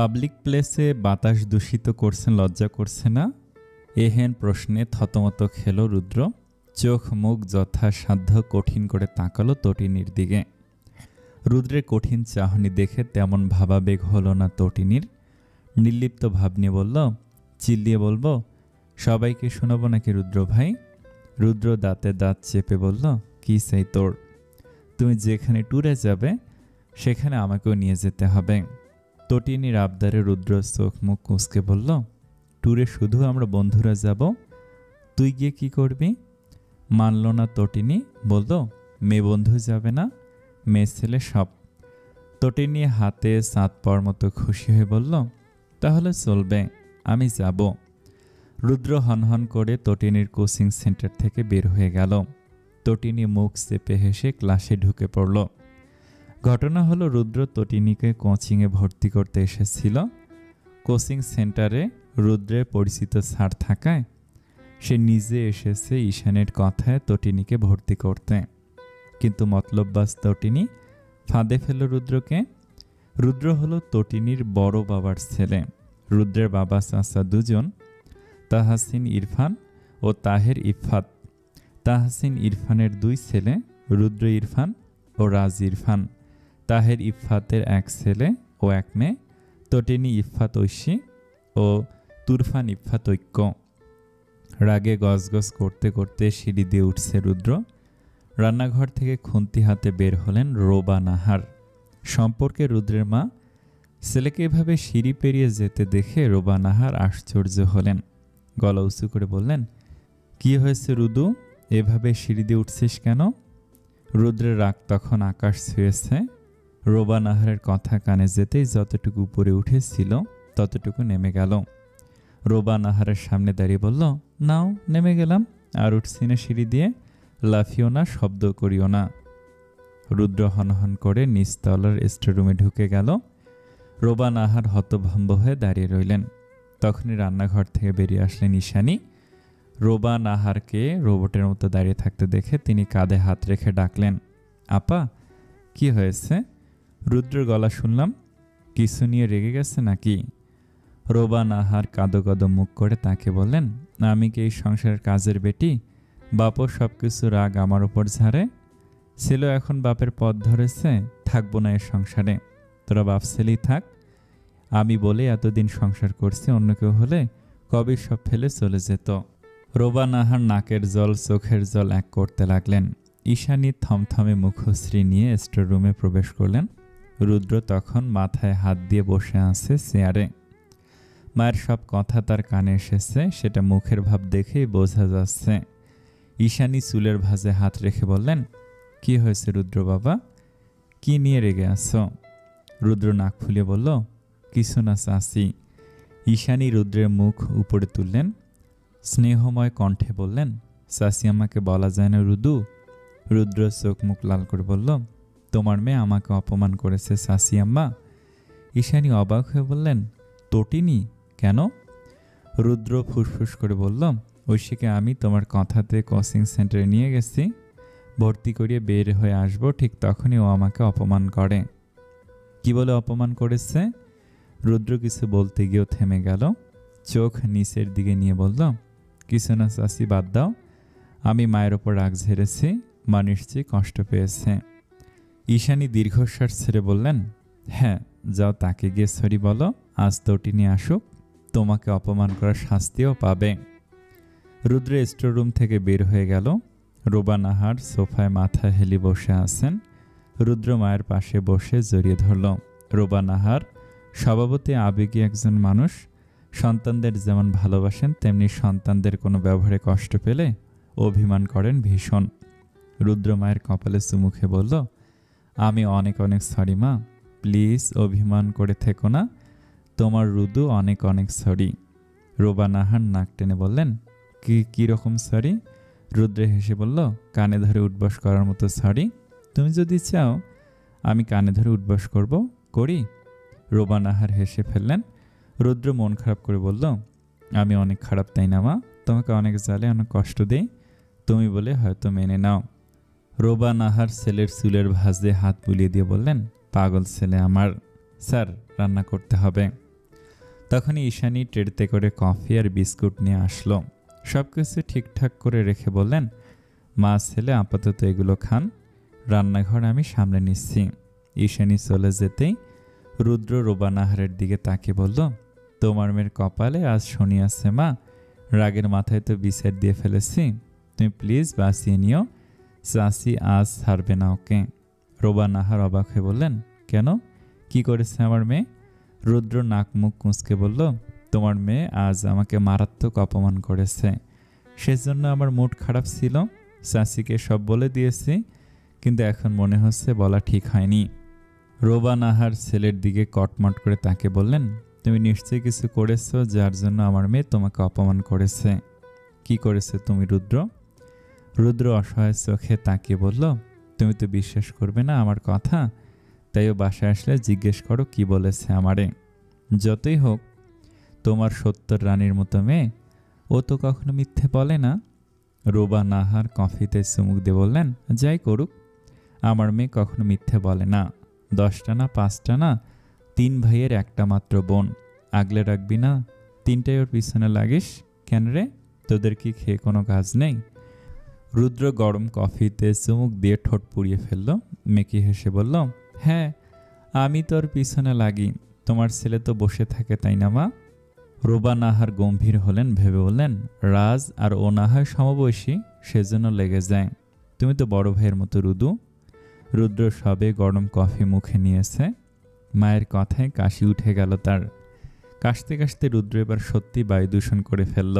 Public প্লেসে বাতাস দূষিত করছেন, লজ্জা করছে না? এহেন প্রশ্নে থতমত খেল রুদ্র। চোখ মুখ যথাসাধ্য কঠিন করে তাকালো তটিনীর দিকে। রুদ্রের কঠিন চাহনি দেখে তেমন ভাবাবেগ হলো না তটিনীর। নির্লিপ্ত ভাব নিয়ে বলল, চিল্লিয়ে বলবো? সবাইকে শোনাবো নাকি রুদ্র ভাই? রুদ্র দাঁতে দাঁত চেপে বলল, কি চাই তোর? তুমি যেখানে ট্যুরে যাবে সেখানে আমাকেও নিয়ে যেতে হবে। তটিনীর আবদারে রুদ্র চোখ মুখ কুঁচকে বলল, ট্যুরে শুধু আমরা বন্ধুরা যাব, তুই গিয়ে কি করবি? মানল না তটিনী, বলল, মেয়ে বন্ধু যাবে না? মেয়ে ছেলে সব। তটিনী হাতে চাঁদ পাওয়ার মতো খুশি হয়ে বলল, তাহলে চলবে, আমি যাব। রুদ্র হনহন করে তটিনীর কোচিং সেন্টার থেকে বের হয়ে গেল। তটিনী মুখ চেপে হেসে ক্লাসে ঢুকে পড়ল। ঘটনা হলো, রুদ্র তটিনীকে কোচিংয়ে ভর্তি করতে এসেছিল। কোচিং সেন্টারে রুদ্রের পরিচিত স্যার থাকায় সে নিজে এসেছে ঈশানের কথায় তটিনীকে ভর্তি করতে। কিন্তু মতলববাজ তটিনী ফাঁদে ফেল রুদ্রকে। রুদ্র হলো তটিনীর বড় বাবার ছেলে। রুদ্রের বাবা চাচা দুজন, তাহসিন ইরফান ও তাহের ইফফাত। তাহসিন ইরফানের দুই ছেলে, রুদ্র ইরফান ও রাজ ইরফান। তাহের ইফফাতের এক ছেলে ও এক মেয়ে, তটিনী ইফফাত ঐশী ও তুরফান ইফফাত ঐক্য। রাগে গজগজ করতে করতে সিঁড়ি দিয়ে উঠছে রুদ্র। রান্নাঘর থেকে খুন্তি হাতে বের হলেন রোবা নাহার। সম্পর্কে রুদ্রের মা। ছেলেকে এভাবে সিঁড়ি পেরিয়ে যেতে দেখে রোবা নাহার আশ্চর্য হলেন। গলা উঁচু করে বললেন, কি হয়েছে রুদু, এভাবে সিঁড়ি দিয়ে উঠছিস কেন? রুদ্রের রাগ তখন আকাশ ছুঁয়েছে। রোবা নাহারের কথা কানে যেতেই যতটুকু উপরে উঠেছিল ততটুকু নেমে গেল। রোবা নাহারের সামনে দাঁড়িয়ে বলল, নাও, নেমে গেলাম, আর উঠছি না সিঁড়ি দিয়ে, লাফিও না, শব্দ করিও না। রুদ্র হনহন করে নিচতলার স্টোররুমে ঢুকে গেল। রোবা নাহার হতভম্ব হয়ে দাঁড়িয়ে রইলেন। তখনই রান্নাঘর থেকে বেরিয়ে আসলেন ঈশানী। রোবা নাহারকে রোবটের মতো দাঁড়িয়ে থাকতে দেখে তিনি কাঁধে হাত রেখে ডাকলেন, আপা, কি হয়েছে? রুদ্রের গলা শুনলাম, কিছু নিয়ে রেগে গেছে নাকি? রোবা নাহার কাঁদো কাঁদো মুখ করে তাকে বললেন, আমি কি এই সংসারের কাজের বেটি? বাপও সব কিছু রাগ আমার ওপর ঝাড়ে। ছেলে এখন বাপের পথ ধরেছে, থাকবো না এ সংসারে। তোরা বাপ ছেলেই থাক। আমি বলে এতদিন সংসার করছি, অন্য কেউ হলে কবে সব ফেলে চলে যেত। রোবা নাহার নাকের জল চোখের জল এক করতে লাগলেন। ঈশানী থমথমে মুখশ্রী নিয়ে স্টোর রুমে প্রবেশ করলেন। রুদ্র তখন মাথায় হাত দিয়ে বসে আছে চেয়ারে। মায়ের সব কথা তার কানে এসেছে, সেটা মুখের ভাব দেখেই বোঝা যাচ্ছে। ঈশানী চুলের ভাঁজে হাত রেখে বললেন, কি হয়েছে রুদ্র বাবা, কি নিয়ে রেগে আছো? রুদ্র নাক ফুলিয়ে বলল, কিছু না চাচি। ঈশানী রুদ্রের মুখ উপরে তুললেন, স্নেহময় কণ্ঠে বললেন, চাচি আমাকে বলা যায় না রুদু? রুদ্র চোখ মুখ লাল করে বলল, তোমার মেয়ে আমাকে অপমান করেছে চাচি আম্মা। ঈশানী অবাক হয়ে বললেন, তটিনী, কেন? রুদ্র ফুসফুস করে বলল, ঐশীকে আমি তোমার কথাতে কোচিং সেন্টারে নিয়ে গেছি, ভর্তি করিয়ে বের হয়ে আসবো, ঠিক তখনই ও আমাকে অপমান করে। কি বলে অপমান করেছে? রুদ্র কিছু বলতে গিয়েও থেমে গেল। চোখ নিচের দিকে নিয়ে বলল, কিছু না চাচি, বাদ দাও। আমি মায়ের ওপর রাগ ঝেড়েছি, মা নিশ্চয়ই কষ্ট পেয়েছে। ঈশানী দীর্ঘশ্বাস ছেড়ে বললেন, হ্যাঁ, যাও তাকে গিয়ে সরি বলো, আজ তটিনী আসুক, তোমাকে অপমান করার শাস্তিও পাবে। রুদ্র স্টোর রুম থেকে বের হয়ে গেল। রোবা নাহার সোফায় মাথা হেলি বসে আছেন। রুদ্র মায়ের পাশে বসে জড়িয়ে ধরল। রোবা নাহার স্বভাবতই আবেগী একজন মানুষ। সন্তানদের যেমন ভালোবাসেন, তেমনি সন্তানদের কোনো ব্যবহারে কষ্ট পেলে অভিমান করেন ভীষণ। রুদ্র মায়ের কপালে চুমুখে বলল, আমি অনেক অনেক সরি মা, প্লিজ অভিমান করে থেকো না, তোমার রুদু অনেক অনেক সরি। রোবা নাহার নাক টেনে বললেন, কি রকম সরি? রুদ্র হেসে বলল, কানে ধরে উঠবস করার মতো সরি। তুমি যদি চাও আমি কানে ধরে উঠবস করব, করি? রোবা নাহার হেসে ফেললেন। রুদ্র মন খারাপ করে বলল, আমি অনেক খারাপ তাই না মা? তোমাকে অনেক জ্বালে, অনেক কষ্ট দেই, তুমি বলে হয়তো মেনে নাও। রোবা নাহার ছেলের চুলের ভাঁজে হাত বুলিয়ে দিয়ে বললেন, পাগল ছেলে আমার। স্যার, রান্না করতে হবে। তখনই ঈশানী ট্রেতে করে কফি আর বিস্কুট নিয়ে আসলো। সব কিছু ঠিকঠাক করে রেখে বললেন, মা ছেলে আপাতত এগুলো খান, রান্নাঘর আমি সামলে নিচ্ছি। ঈশানী চলে যেতেই রুদ্র রোবা নাহারের দিকে তাকিয়ে বলল, তোমার মেয়ের কপালে আজ শনি আছে মা, রাগের মাথায় তো বিচার দিয়ে ফেলেছি, তুমি প্লিজ বাঁচিয়ে নিও, চাষি আজ ছাড়বে না ওকে। রোবা নাহার অবাক হয়ে বললেন, কেন, কি করেছে আমার মেয়ে? রুদ্র নাক মুখ কুঁচকে বলল, তোমার মেয়ে আজ আমাকে মারাত্মক অপমান করেছে, সেজন্য আমার মুড খারাপ ছিল, চাষিকে সব বলে দিয়েছি, কিন্তু এখন মনে হচ্ছে বলা ঠিক হয়নি। রোবা নাহার ছেলের দিকে কটমট করে তাকে বললেন, তুমি নিশ্চয়ই কিছু করেছো যার জন্য আমার মেয়ে তোমাকে অপমান করেছে। কি করেছে তুমি রুদ্র? রুদ্র অসহায় চোখে তাকিয়ে বলল, তুমি তো বিশ্বাস করবে না আমার কথা, তাইও বাসায় আসলে জিজ্ঞেস করো কি বলেছে আমারে। যতই হোক তোমার সত্তর রানীর মতো মেয়ে, ও তো কখনো মিথ্যে বলে না। রোবা নাহার কফিতে চুমুক দিয়ে বললেন, যাই করুক, আমার মেয়ে কখনো মিথ্যে বলে না। 10টা না 5টা না, 3 ভাইয়ের একটা মাত্র বোন, আগলে রাখবি না? 3টাই ওর পিছনে লাগিস কেন রে? তোদের কি খেয়ে কোনো কাজ নেই? রুদ্র গরম কফিতে চুমুক দিয়ে ঠোঁট পুড়িয়ে ফেলল। মেকি হেসে বলল, হ্যাঁ আমি তোর পিছনে লাগি, তোমার ছেলে তো বসে থাকে তাই না মা? রোবা নাহার গম্ভীর হলেন, ভেবে বললেন, রাজ আর ও না হয় সমবয়সী, সেজন্য লেগে যায়, তুমি তো বড় ভাইয়ের মতো রুদু। রুদ্র সবে গরম কফি মুখে নিয়েছে, মায়ের কথায় কাশি উঠে গেল তার। কাশতে কাশতে রুদ্র এবার সত্যি বায়ু দূষণ করে ফেলল।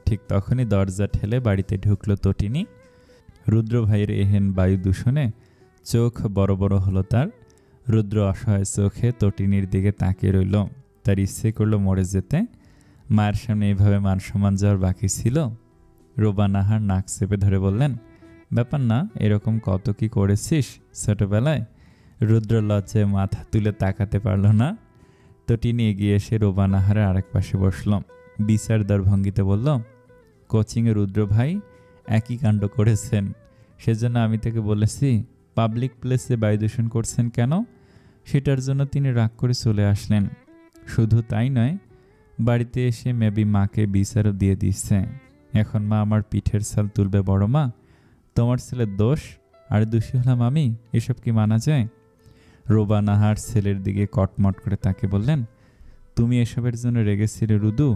ঠিক তখনই দরজা ঠেলে বাড়িতে ঢুকলো তটিনী। রুদ্র ভাইয়ের এহেন বায়ু দূষণে চোখ বড় বড় হলো তার। রুদ্র অসহায় চোখে তটিনীর দিকে তাকিয়ে রইল। তার ইচ্ছে করলো মরে যেতে, মায়ের সামনে এইভাবে মান সম্মান যাওয়ার বাকি ছিল। রোবা নাহার নাক চেপে ধরে বললেন, ব্যাপার না, এরকম কত কি করেছিস ছোটবেলায়। রুদ্র লজ্জায় মাথা তুলে তাকাতে পারল না। তটিনী এগিয়ে এসে রোবা নাহারের আরেক পাশে বসল। বিচারদার ভঙ্গিতে বলল, কোচিংয়ে রুদ্র ভাই একই কাণ্ড করেছেন, সেজন্য আমি তাকে বলেছি পাবলিক প্লেসে বায়ু দূষণ করছেন কেন, সেটার জন্য তিনি রাগ করে চলে আসলেন। শুধু তাই নয়, বাড়িতে এসে মেবি মাকে বিচারও দিয়ে দিচ্ছে। এখন মা আমার পিঠের ছাল তুলবে বড় মা, তোমার ছেলের দোষ আর দোষী হলাম আমি, এসব কি মানা যায়? রোবা নাহার ছেলের দিকে কটমট করে তাকে বললেন, তুমি এসবের জন্য রেগেছিলে রুদু?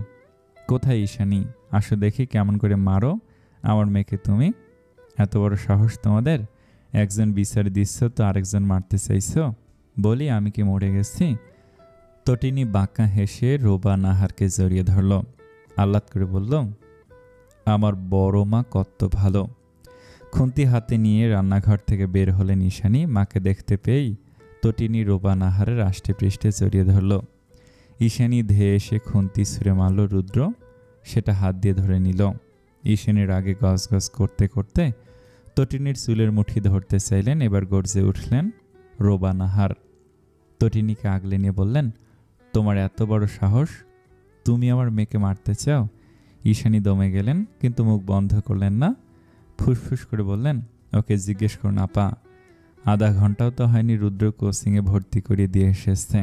কোথায় ঈশানী, আসো দেখি কেমন করে মারো আমার মেয়েকে তুমি। এত বড় সাহস তোমাদের, একজন বিচার দিচ্ছ তো আরেকজন মারতে চাইছো, বলি আমি কি মরে গেছি? তটিনী বাঁকা হেসে রোবা নাহারকে জড়িয়ে ধরল, আহ্লাদ করে বলল, আমার বড় মা কত ভালো। খুন্তি হাতে নিয়ে রান্নাঘর থেকে বের হলেন ঈশানী। মাকে দেখতে পেয়েই তটিনী রোবা নাহারের আষ্টে পৃষ্ঠে জড়িয়ে ধরল। ঈশানী ধেয়ে এসে খুন্তি ছুঁড়ে মারল রুদ্র, সেটা হাত দিয়ে ধরে নিল। ঈশানীর আগে গজগজ করতে করতে তটিনীর চুলের মুঠি ধরতে চাইলেন। এবার গর্জে উঠলেন রোবা নাহার। তটিনীকে আগলে নিয়ে বললেন, তোমার এত বড় সাহস, তুমি আমার মেয়েকে মারতে চাও? ঈশানী দমে গেলেন, কিন্তু মুখ বন্ধ করলেন না। ফুসফুস করে বললেন, ওকে জিজ্ঞেস করুন আপা, আধা ঘন্টাও তো হয়নি রুদ্র কোচিংয়ে ভর্তি করিয়ে দিয়ে এসেছে,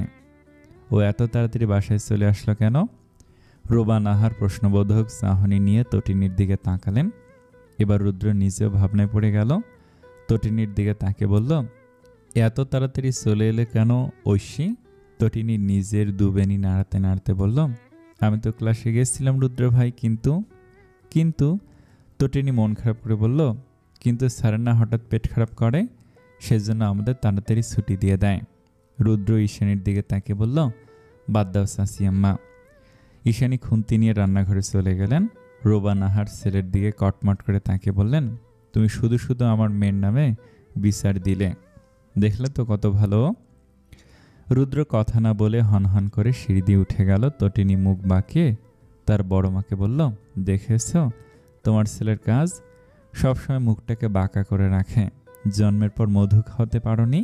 ও এত তাড়াতাড়ি বাসায় চলে আসলো কেন? রোবা নাহার প্রশ্নবোধক চাহনি নিয়ে তটিনীর দিকে তাকালেন। এবার রুদ্র নিজেও ভাবনায় পড়ে গেল। তটিনীর দিকে তাকে বলল, এত তাড়াতাড়ি চলে এলে কেন ঐশী? তটিনী নিজের দুবেনি নাড়াতে নাড়াতে বলল, আমি তো ক্লাসে গেছিলাম রুদ্র ভাই, কিন্তু তটিনী মন খারাপ করে বলল, কিন্তু স্যারের না হঠাৎ পেট খারাপ করে, সেজন্য আমাদের তাড়াতাড়ি ছুটি দিয়ে দেয়। রুদ্র ঈশানীর দিকে তাকিয়ে বলল, বাদ দাও চাচি আম্মা। ঈশানী খুন্তি নিয়ে রান্নাঘরে চলে গেলেন। রোবা নাহার ছেলের দিকে কটমট করে তাকিয়ে বললেন, তুমি শুধু শুধু আমার মেয়ের নামে বিচার দিলে, দেখলে তো কত ভালো। রুদ্র কথা না বলে হনহন করে সিঁড়ি দিয়ে উঠে গেল। তটিনী মুখ বাঁকিয়ে তার বড় মাকে বলল, দেখেছ তোমার ছেলের কাজ, সবসময় মুখটাকে বাঁকা করে রাখে, জন্মের পর মধু খাওয়াতে পারোনি।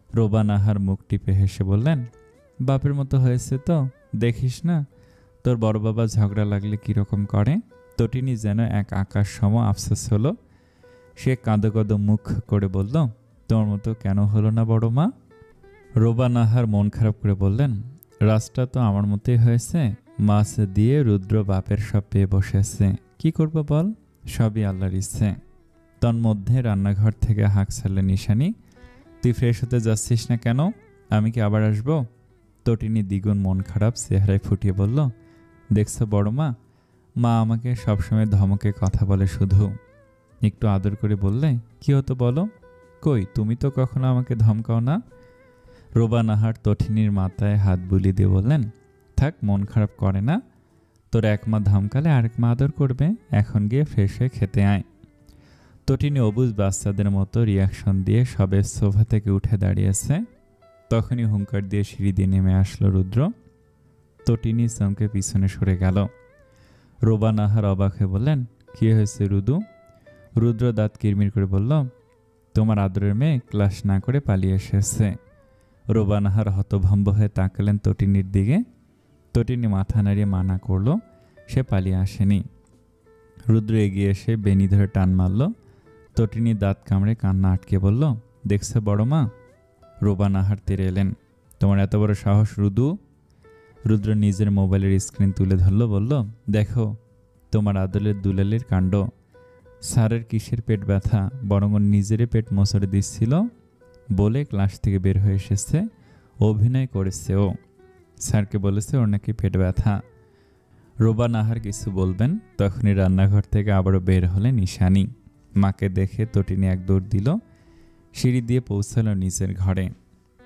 রোবা নাহার মুখ টিপে হেসে বললেন, বাপের মতো হয়েছে তো, দেখিস না তোর বড় বাবা ঝগড়া লাগলে কিরকম করে। তটিনী যেন এক আকাশ সম আফসোস হলো। সে কাঁদো কাঁদো মুখ করে বলল, তোমার মতো কেন হলো না বড় মা? রোবা নাহার মন খারাপ করে বললেন, রাজটা তো আমার মতোই হয়েছে। মাছ দিয়ে রুদ্র বাপের সব পেয়ে বসেছে। কি করব বল, সবই আল্লাহর ইচ্ছে। তন্মধ্যে রান্নাঘর থেকে হাঁক ছাড়লে নিশানি, তুই ফ্রেশ হতে যাচ্ছিস না কেন? আমি কি আবার আসবো? তটিনী দ্বিগুণ মন খারাপ চেহারায় ফুটিয়ে বলল, দেখছো বড় মা, মা আমাকে সবসময় ধমকে কথা বলে শুধু। একটু আদর করে বললে কি হতো বলো? কই, তুমি তো কখনো আমাকে ধমকাও না। রোবা নাহার তটিনীর মাথায় হাত বুলিয়ে দিয়ে বললেন, থাক, মন খারাপ করে না। তোর এক মা ধমকালে আরেক মা আদর করবে। এখন গিয়ে ফ্রেশ হয়ে খেতে আয়। তটিনী অবুঝ বাচ্চাদের মতো রিয়াকশন দিয়ে সবে সোফা থেকে উঠে দাঁড়িয়েছে। তখনই হুঙ্কার দিয়ে সিঁড়ি দিয়ে নেমে আসলো রুদ্র। তটিনী চমকে পিছনে সরে গেল। রোবা নাহার অবাক হয়ে বললেন, কি হয়েছে রুদু? রুদ্র দাঁত কিরমির করে বলল, তোমার আদরের মেয়ে ক্লাস না করে পালিয়ে এসেছে। রোবা নাহার হতভম্ব হয়ে তাকালেন তটিনীর দিকে। তটিনী মাথা নাড়িয়ে মানা করল, সে পালিয়ে আসেনি। রুদ্র এগিয়ে এসে বেনি ধরে টান মারল। তটিনী দাঁত কামড়ে কান্না আটকে বলল, দেখছে বড় মা? রোবা নাহার তেরে এলেন, তোমার এত বড় সাহস রুদু? রুদ্র নিজের মোবাইলের স্ক্রিন তুলে ধরল, বলল, দেখো তোমার আদলের দুলালের কাণ্ড। স্যারের কিসের পেট ব্যথা, বরং ওর নিজেরই পেট মোচড়ে দিচ্ছিল বলে ক্লাস থেকে বের হয়ে এসেছে। অভিনয় করেছে ও। স্যারকে বলেছে ওর নাকি পেট ব্যথা। রোবা নাহার কিছু বলবেন, তখনই রান্নাঘর থেকে আবারও বের হলেন ঈশানী। মাকে দেখে তটিনী এক দৌড় দিল, সিঁড়ি দিয়ে পৌঁছালো নিজের ঘরে।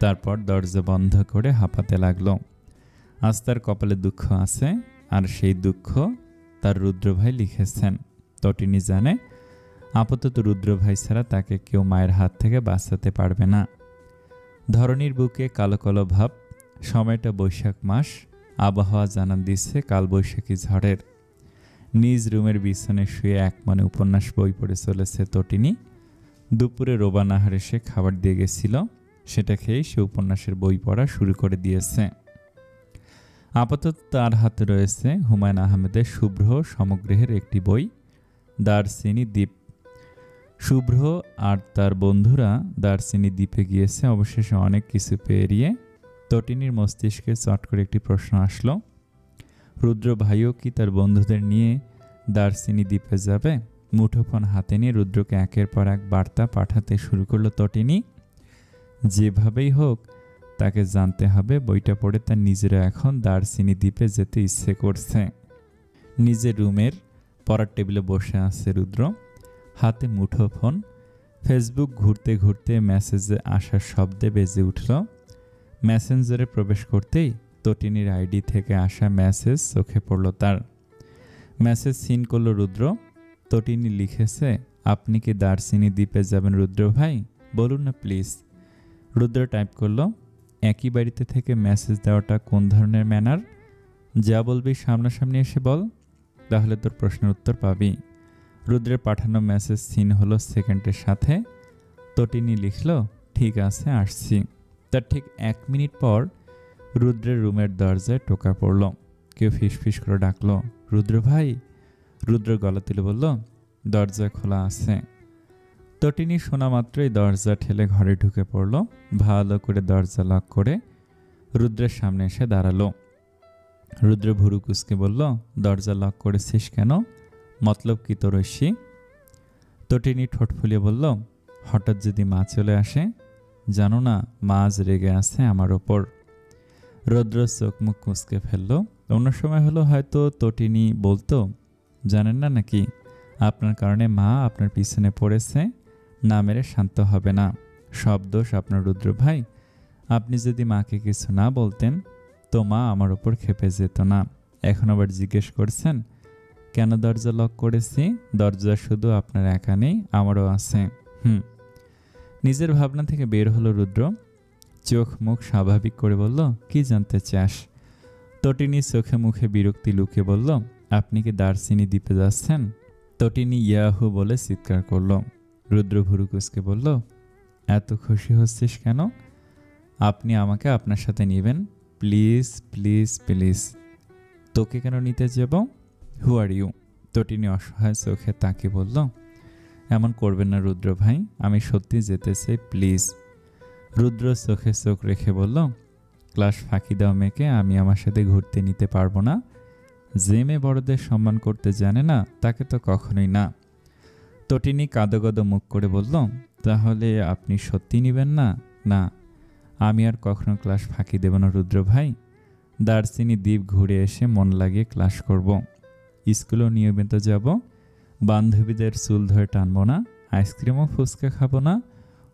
তারপর দরজা বন্ধ করে হাঁপাতে লাগলো। আজ তার কপালে দুঃখ আছে, আর সেই দুঃখ তার রুদ্রভাই লিখেছেন। তটিনী জানে আপাতত রুদ্রভাই ছাড়া তাকে কেউ মায়ের হাত থেকে বাঁচাতে পারবে না। ধরণীর বুকে কালো কালো ভাব। সময়টা বৈশাখ মাস। আবহাওয়া জানান দিচ্ছে কালবৈশাখী ঝড়ের। নিজ রুমের বিছানায় শুয়ে এক মনে উপন্যাস বই পড়ে চলেছে তটিনী। দুপুরে রোবা নাহার এসে খাবার দিয়ে গেছিল, সেটা খেয়েই সে উপন্যাসের বই পড়া শুরু করে দিয়েছে। আপাতত তার হাতে রয়েছে হুমায়ুন আহমেদের শুভ্র সমগ্রেহের একটি বই, দারচিনি দ্বীপ। শুভ্র আর তার বন্ধুরা দারচিনি দ্বীপে গিয়েছে অবশেষে অনেক কিছু পেরিয়ে। তটিনীর মস্তিষ্কে চট করে একটি প্রশ্ন আসলো, রুদ্র ভাইও কি তার বন্ধুদের নিয়ে দারচিনি দ্বীপে যাবে? মুঠোফোন হাতে নিয়ে রুদ্রকে একের পর এক বার্তা পাঠাতে শুরু করলো তটিনী। যেভাবেই হোক তাকে জানতে হবে। বইটা পড়ে তার নিজেরা এখন দারচিনি দ্বীপে যেতে ইচ্ছে করছে। নিজের রুমের পড়ার টেবিলে বসে আছে রুদ্র, হাতে মুঠোফোন। ফেসবুক ঘুরতে ঘুরতে মেসেজে আসার শব্দে বেজে উঠল। মেসেঞ্জারে প্রবেশ করতেই তটিনীর আইডি থেকে আসা মেসেজ চোখে পড়ল তার। মেসেজ সিন করল রুদ্র। তটিনী লিখেছে, আপনি কি দারচিনি দ্বীপে যাবেন রুদ্র ভাই? বলুন না প্লিজ। রুদ্র টাইপ করল, একই বাড়িতে থেকে মেসেজ দেওয়াটা কোন ধরনের ম্যানার? যা বলবি সামনাসামনি এসে বল, তাহলে তোর প্রশ্নের উত্তর পাবি। রুদ্রের পাঠানো মেসেজ সিন হলো সেকেন্ডের সাথে। তটিনী লিখল, ঠিক আছে আসছি। তার ঠিক 1 মিনিট পর রুদ্রের রুমের দরজায় টোকা পড়ল। কেউ ফিসফিস করে ডাকল, রুদ্র ভাই। রুদ্র গলা তুলে বলল, দরজা খোলা আছে। তটিনী শোনা মাত্রই দরজা ঠেলে ঘরে ঢুকে পড়ল। ভালো করে দরজা লক করে রুদ্রের সামনে এসে দাঁড়ালো। রুদ্র ভুরু কুঁচকে বলল, দরজা লক করেছিস কেন? মতলব কি তোর ঐশী? তটিনী ঠোঁট ফুলিয়ে বলল, হঠাৎ যদি মা চলে আসে? জানো না মা আজ রেগে আছে আমার ওপর। রুদ্র চোখ মুখ কুঁচকে ফেলল। অন্য সময় হলো হয়তো তটিনী বলতো, জানেন না নাকি আপনার কারণে মা আপনার পিছনে পড়েছে, না মেরে শান্ত হবে না। সব দোষ আপনার রুদ্র ভাই। আপনি যদি মাকে কিছু না বলতেন তো মা আমার ওপর ক্ষেপে যেত না। এখন আবার জিজ্ঞেস করছেন কেন দরজা লক করেছি? দরজা শুধু আপনার একা নেই, আমারও আছে। নিজের ভাবনা থেকে বের হলো রুদ্র। চোখ মুখ স্বাভাবিক করে বলল, কি জানতে চাস? তটিনী চোখে মুখে বিরক্তি লুকিয়ে বলল, আপনি কি দারচিনি দ্বীপে যাচ্ছেন? তটিনী ইয়াহু বলে চিৎকার করল। রুদ্র ভুরু কুঁচকে বলল, এত খুশি হচ্ছিস কেন? আপনি আমাকে আপনার সাথে নেবেন? Please please please. তোকে কেন নিতে যাব? হু আর ইউ? তটিনী অসহায় চোখে তাকে বলল, এমন করবেন না রুদ্র ভাই, আমি সত্যি যেতে চাই প্লিজ। রুদ্র চোখে চোখ রেখে বলল, ক্লাস ফাঁকি দেওয়া মেয়েকে আমি আমার সাথে ঘুরতে নিতে পারবো না। যে মেয়ে বড়দের সম্মান করতে জানে না তাকে তো কখনোই না। তটিনী কাঁদো মুখ করে বলল, তাহলে আপনি সত্যি নেবেন না? না, আমি আর কখনো ক্লাস ফাঁকি দেব না রুদ্র ভাই। দার্সিনি দ্বীপ ঘুরে এসে মন লাগিয়ে ক্লাস করব। স্কুলেও নিয়মিত যাব। বান্ধবীদের চুল ধরে টানবো না, আইসক্রিমও ফুচকা খাবো না,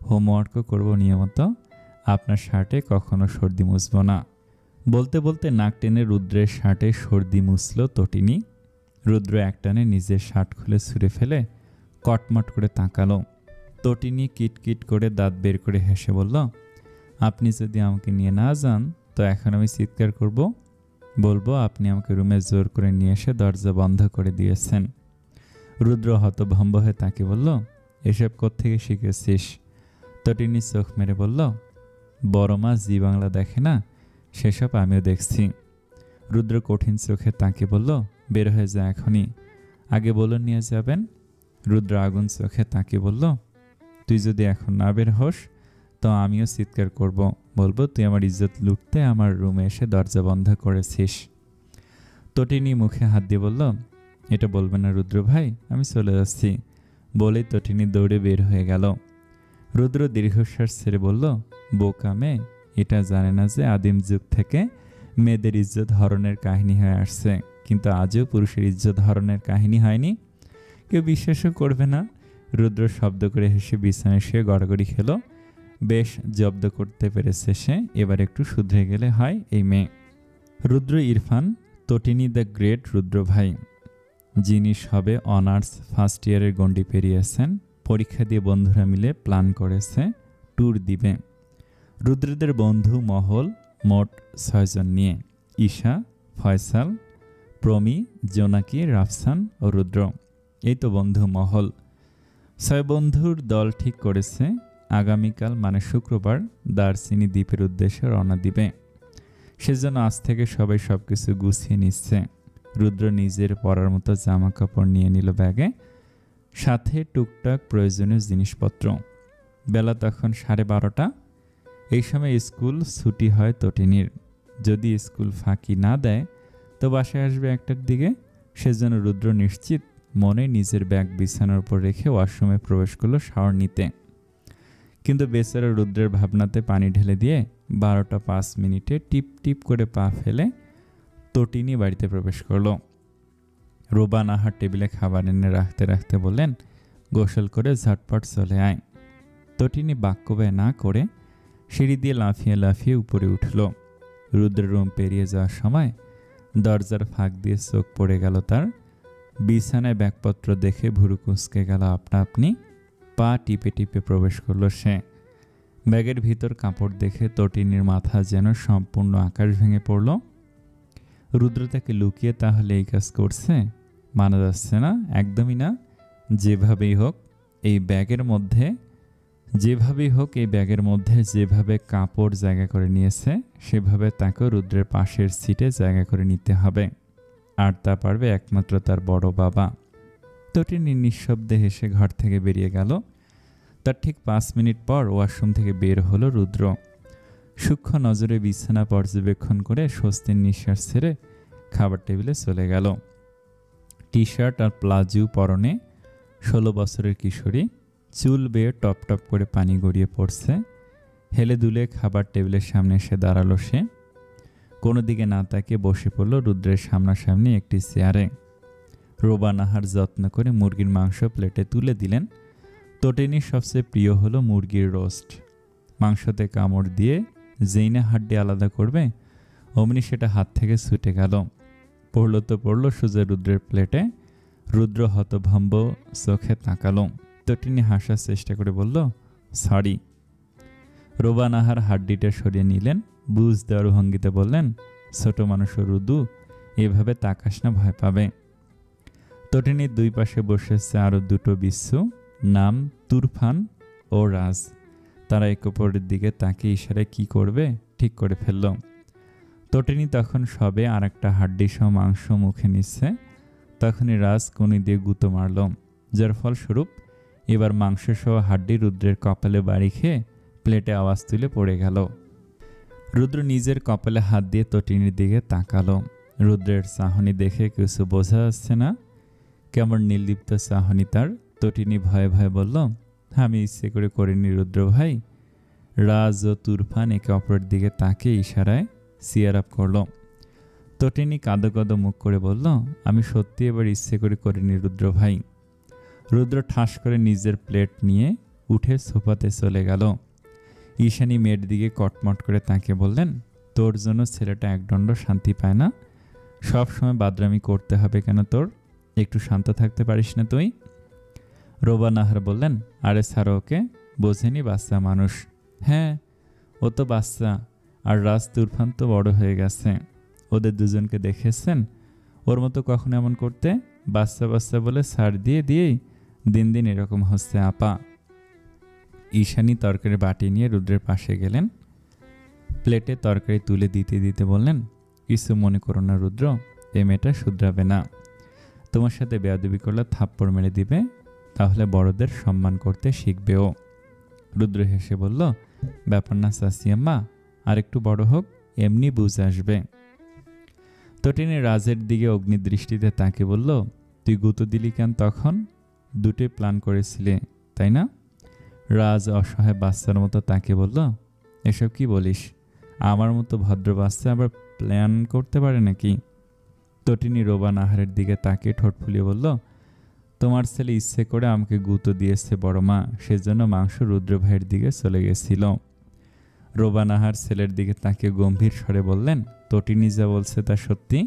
হোমওয়ার্কও করব নিয়মিত। আপনার শার্টে কখনো সর্দি মুছব না। বলতে বলতে নাক টেনে রুদ্রের শার্টে সর্দি মুছল তটিনী। রুদ্র একটানে নিজের শার্ট খুলে ছুঁড়ে ফেলে কটমট করে তাকালো। তটিনী কিটকিট করে দাঁত বের করে হেসে বলল, আপনি যদি আমাকে নিয়ে না যান তো এখন আমি চিৎকার করব, বলবো আপনি আমাকে রুমে জোর করে নিয়ে এসে দরজা বন্ধ করে দিয়েছেন। রুদ্র হতভম্ব হয়ে তাকে বলল, এসব কোত্থেকে শিখেছিস? তটিনী চোখ মেরে বলল, বড় মা জি বাংলা দেখে না, সেসব আমিও দেখছি। রুদ্র কঠিন চোখে তাকে বলল, বের হয়ে যা এখনই, আগে বলুন নিয়ে যাবেন। রুদ্র আগুন চোখে তাকে বলল, তুই যদি এখন না বের হোস তো আমিও চিৎকার করব, বলবো তুই আমার ইজ্জত লুটতে আমার রুমে এসে দরজা বন্ধ করেছিস। তটিনী মুখে হাত দিয়ে বলল, এটা বলবেন না রুদ্র ভাই, আমি চলে যাচ্ছি। বলেই তটিনী দৌড়ে বের হয়ে গেল। রুদ্র দীর্ঘশ্বাস ছেড়ে বলল, বোকা মেয়ে, এটা জানে না যে আদিম যুগ থেকে মেয়েদের ইজ্জত হরণের কাহিনী হয়ে আসছে, কিন্তু আজও পুরুষের ইজ্জত হরণের কাহিনী হয়নি। কেউ বিশ্বাসও করবে না। রুদ্র শব্দ করে হেসে বিছানায় শুয়ে গড়াগড়ি খেলো। বেশ জব্দ করতে পেরেছে সে, এবার একটু শুধরে গেলে হয় এই মেয়ে। রুদ্র ইরফান, তটিনী দ্য গ্রেট রুদ্র ভাই, যিনি সবে অনার্স ফার্স্ট ইয়ারের গণ্ডি পেরিয়েছেন। পরীক্ষা দিয়ে বন্ধুরা মিলে প্ল্যান করেছে ট্যুর দিবে। রুদ্রদের বন্ধু মহল মোট 6 জন নিয়ে, ঈশা, ফয়সাল, প্রমি, জোনাকি, রাফসান ও রুদ্র। এই তো বন্ধু মহল। 6 বন্ধুর দল ঠিক করেছে আগামীকাল মানে শুক্রবার দার্সিনি দ্বীপের উদ্দেশ্যে রওনা দিবে। সেজন্য আজ থেকে সবাই সবকিছু গুছিয়ে নিচ্ছে। রুদ্র নিজের পরার মতো জামা কাপড় নিয়ে নিল ব্যাগে, সাথে টুকটাক প্রয়োজনীয় জিনিসপত্র। বেলা তখন 12:30। এই সময় স্কুল ছুটি হয় তটিনীর। যদি স্কুল ফাঁকি না দেয় তো বাসায় আসবে 1টার দিকে। সেজন্য রুদ্র নিশ্চিত মনে নিজের ব্যাগ বিছানার উপর রেখে ওয়াশরুমে প্রবেশ করলো শাওয়ার নিতে। কিন্তু বেচারা রুদ্রের ভাবনাতে পানি ঢেলে দিয়ে 12:05 টিপ টিপ করে পা ফেলে তটিনী বাড়িতে প্রবেশ করলো। রোবা নাহার টেবিলে খাবার এনে রাখতে রাখতে বললেন, গোসল করে ঝটপট চলে আয়। তটিনী বাক্য ব্যয় না করে সিঁড়ি দিয়ে লাফিয়ে লাফিয়ে উপরে উঠল। রুদ্রের রুম পেরিয়ে যাওয়ার সময় দরজার ফাঁক দিয়ে চোখ পড়ে গেল তার। বিছানায় ব্যাগপত্র দেখে ভুরু কুঁচকে গেল আপনা আপনি। পা টিপে টিপে প্রবেশ করল সে। ব্যাগের ভিতর কাপড় দেখে তটিনীর মাথা যেন সম্পূর্ণ আকাশ ভেঙে পড়ল। রুদ্র তাকে লুকিয়ে তাহলে এই কাজ করছে? মানা যাচ্ছে না, একদমই না। যেভাবেই হোক এই ব্যাগের মধ্যে যেভাবে কাপড় জায়গা করে নিয়েছে সেভাবে তাকে রুদ্রের পাশের সিটে জায়গা করে নিতে হবে। আর তা পারবে একমাত্র তার বড় বাবা। তটিনী নিঃশব্দে হেসে ঘর থেকে বেরিয়ে গেল। তার ঠিক 5 মিনিট পর ওয়াশরুম থেকে বের হলো রুদ্র। সূক্ষ্ম নজরে বিছানা পর্যবেক্ষণ করে স্বস্তির নিঃশ্বাস ছেড়ে খাবার টেবিলে চলে গেল। টি শার্ট আর প্লাজো পরনে 16 বছরের কিশোরী, চুল বেয়ে টপ টপ করে পানি গড়িয়ে পড়ছে। হেলে দুলে খাবার টেবিলের সামনে এসে দাঁড়ালো সে। কোনো দিকে না তাকিয়ে বসে পড়ল রুদ্রের সামনাসামনি একটি চেয়ারে। রোবা নাহার যত্ন করে মুরগির মাংস প্লেটে তুলে দিলেন। তটিনীর সবচেয়ে প্রিয় হলো মুরগির রোস্ট। মাংসতে কামড় দিয়ে যেই না হাড্ডি আলাদা করবে অমনি সেটা হাত থেকে ছুটে গেল। পড়ল তো পড়ল সোজা রুদ্রের প্লেটে। রুদ্র হতভম্ব চোখে তাকালো। তটিনী হাসার চেষ্টা করে বলল, সরি। রোবা নাহার হাড্ডিটা সরিয়ে নিলেন। বুঝ দেওয়ার ভঙ্গিতে বললেন, ছোট মানুষ রুদু, এভাবে তাকাস না, ভয় পাবে। তটিনীর 2 পাশে বসেছে আরো 2টো বিচ্ছু, নাম তুরফান ও রাজ। তারা এক অপরের দিকে তাকিয়ে ইশারায় কি করবে ঠিক করে ফেলল। তটিনী তখন সবে আর একটা হাড্ডি সহ মাংস মুখে নিচ্ছে। তখনই রাজ কনি দিয়ে গুঁতো মারল, যার ফলস্বরূপ এবার মাংস সহ হাড্ডি রুদ্রের কপালে বাড়ি খেয়ে প্লেটে আওয়াজ তুলে পড়ে গেল। রুদ্র নিজের কপালে হাত দিয়ে তটিনীর দিকে তাকালো। রুদ্রের চাহনি দেখে কিছু বোঝা যাচ্ছে না, কেমন নির্লিপ্ত চাহনি তার। তটিনী ভয়ে ভয়ে বলল, আমি ইচ্ছে করে করিনি রুদ্র ভাই। রাজ ও তুরফান একে অপরের দিকে তাকে ইশারায় চিয়ার আপ করল। তটিনী কাঁদো কাঁদো মুখ করে বলল, আমি সত্যি এবার ইচ্ছে করে করিনি রুদ্র ভাই। রুদ্র ঠাস করে নিজের প্লেট নিয়ে উঠে সোফাতে চলে গেল। ঈশানী মেয়ের দিকে কটমট করে তাকে বললেন, তোর জন্য ছেলেটা একদণ্ড শান্তি পায় না, সব সময় বাদরামি করতে হবে কেন তোর? একটু শান্ত থাকতে পারিস না তুই? রোবা নাহার বললেন, আরে ছাড়ো ওকে, বোঝেনি বাচ্চা মানুষ। হ্যাঁ, ও তো বাচ্চা, আর রাজ তুরফান তো বড় হয়ে গেছে। ওদের দুজনকে দেখেছেন? ওর মতো কখনো এমন করতে? বাচ্চা বাচ্চা বলে ছাড় দিয়ে দিয়েই দিন দিন এরকম হচ্ছে আপা। ঈশানী তরকারি বাটি নিয়ে রুদ্রের পাশে গেলেন। প্লেটে তরকারি তুলে দিতে দিতে বললেন, কিছু মনে করো না রুদ্র, এ মেয়েটা শুধরাবে না। তোমার সাথে বেয়াদবি করলে থাপ্পড় মেরে দিবে, তাহলে বড়দের সম্মান করতে শিখবে ও। রুদ্র হেসে বলল, ব্যাপার না চাচি আম্মা, আর একটু বড় হোক, এমনি বুঝ আসবে। তটিনী রাজের দিকে অগ্নিদৃষ্টিতে তাকে বলল, তুই গুঁতো দিলি কেন তখন? দুটোই প্ল্যান করেছিলে তাই না? রাজ অসহায় বাচ্চার মতো তাকে বলল, এসব কি বলিস? আমার মতো ভদ্র বাচ্চা আবার প্ল্যান করতে পারে নাকি? তটিনী রোবা নাহারের দিকে তাকে ঠোঁট ফুলিয়ে বলল, তোমার ছেলে ইচ্ছে করে আমাকে গুঁতো দিয়েছে বড় মা, সেজন্য মাংস রুদ্র ভাইয়ের দিকে চলে গেছিল। রোবা নাহার ছেলের দিকে তাকে গম্ভীর স্বরে বললেন, তটিনী যা বলছে তা সত্যি?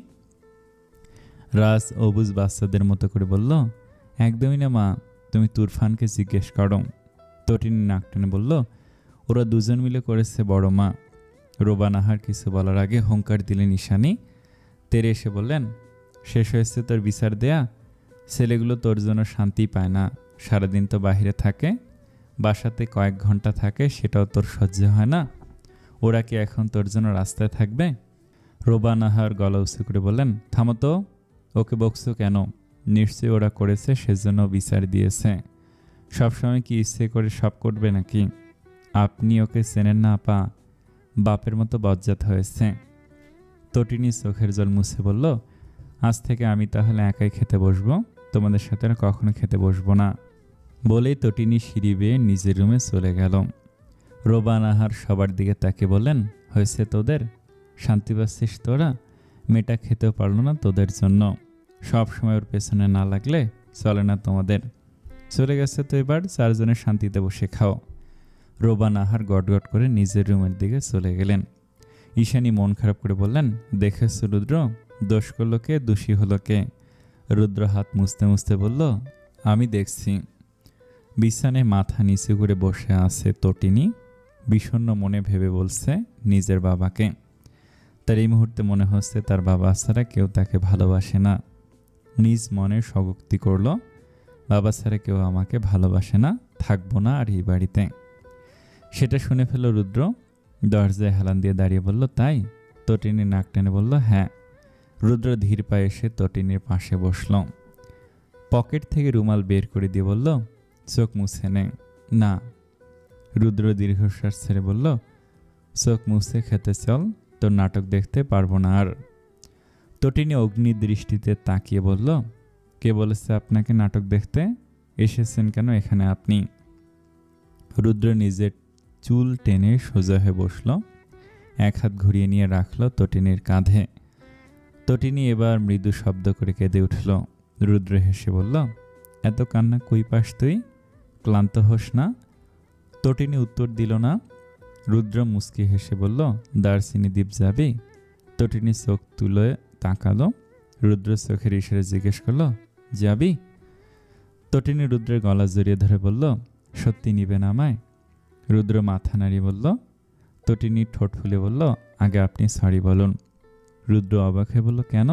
রাজ অবুজ বাচ্চাদের মতো করে বলল, একদমই না মা, তুমি তুরফানকে জিজ্ঞেস করো। তটিনী নাক টেনে বলল, ওরা দুজন মিলে করেছে বড় মা। রোবা নাহার কিছু বলার আগে হুঙ্কার দিলেন ঈশানী। তেরে এসে বললেন, শেষ হয়েছে তোর বিচার দেয়া? ছেলেগুলো তোর জন্য শান্তি পায় না, সারাদিন তো বাহিরে থাকে, বাসাতে কয়েক ঘন্টা থাকে, সেটাও তোর সহ্য হয় না। ওরা কি এখন তোর জন্য রাস্তায় থাকবে? রোবা নাহার গলা উঁচু করে বললেন, থামো তো, ওকে বকছো কেন? নিশ্চয়ই ওরা করেছে, সেজন্য বিচার দিয়েছে। সবসময় কি ইচ্ছে করে সব করবে নাকি? আপনি ওকে চেনেন না আপা, বাপের মতো বজ্জাত হয়েছে। তটিনী চোখের জল মুছে বলল, আজ থেকে আমি তাহলে একাই খেতে বসবো, তোমাদের সাথে আর কখনো খেতে বসবো না। বলেই তটিনী সিঁড়ি বেয়ে নিজের রুমে চলে গেল। রোবা নাহার সবার দিকে তাকে বললেন, হয়েছে তোদের? শান্তি পাচ্ছিস তোরা? মেয়েটা খেতেও পারলো না তোদের জন্য। সব সময় ওর পেছনে না লাগলে চলে না তোমাদের। চলে গেছে তো, এবার চারজনের শান্তিতে বসে খাও। রোবা নাহার গটগট করে নিজের রুমের দিকে চলে গেলেন। ঈশানী মন খারাপ করে বললেন, দেখেছ রুদ্র, দোষ করলো কে, দোষী হলো কে? রুদ্র হাত মুছতে মুছতে বলল, আমি দেখছি। বিছানায় মাথা নিচু করে বসে আছে তটিনী, বিষণ্ণ মনে ভেবে বলছে নিজের বাবাকে। তার এই মুহূর্তে মনে হচ্ছে তার বাবা ছাড়া কেউ তাকে ভালোবাসে না। নিজ মনে স্বগোক্তি করল, বাবা ছাড়া কেউ আমাকে ভালোবাসে না, থাকবো না আর এই বাড়িতে। সেটা শুনে ফেল রুদ্র। দরজায় হেলান দিয়ে দাঁড়িয়ে বলল, তাই? তটিনী নাক টেনে বলল, হ্যাঁ। রুদ্র ধীর পায়ে এসে তটিনীর পাশে বসল। পকেট থেকে রুমাল বের করে দিয়ে বলল, চোখ মুছে নে। না। রুদ্র দীর্ঘশ্বাস ছেড়ে বলল, চোখ মুছে খেতে চল, তোর নাটক দেখতে পারবো না আর। তটিনী অগ্নি দৃষ্টিতে তাকিয়ে বলল, কে বলেছে আপনাকে নাটক দেখতে? এসেছেন কেন এখানে আপনি? রুদ্র নিজের চুল টেনে সোজা হয়ে বসল, এক হাত ঘুরিয়ে নিয়ে রাখল তটিনীর কাঁধে। তটিনী এবার মৃদু শব্দ করে কেঁদে উঠল। রুদ্র হেসে বলল, এত কান্না কই পাস তুই? ক্লান্ত হোস না? তটিনী উত্তর দিল না। রুদ্র মুচকি হেসে বলল, দার্সিনী দ্বীপ যাবি? তটিনী চোখ তুলে তাকালো। রুদ্র চোখের ইশারে জিজ্ঞেস করল, যাবি? তটিনী রুদ্রের গলা জড়িয়ে ধরে বলল, সত্যি নিবেন আমায়? রুদ্র মাথা নাড়িয়ে বলল। তটিনী ঠোঁট ফুলে বলল, আগে আপনি সরি বলুন। রুদ্র অবাক হয়ে বলল, কেন?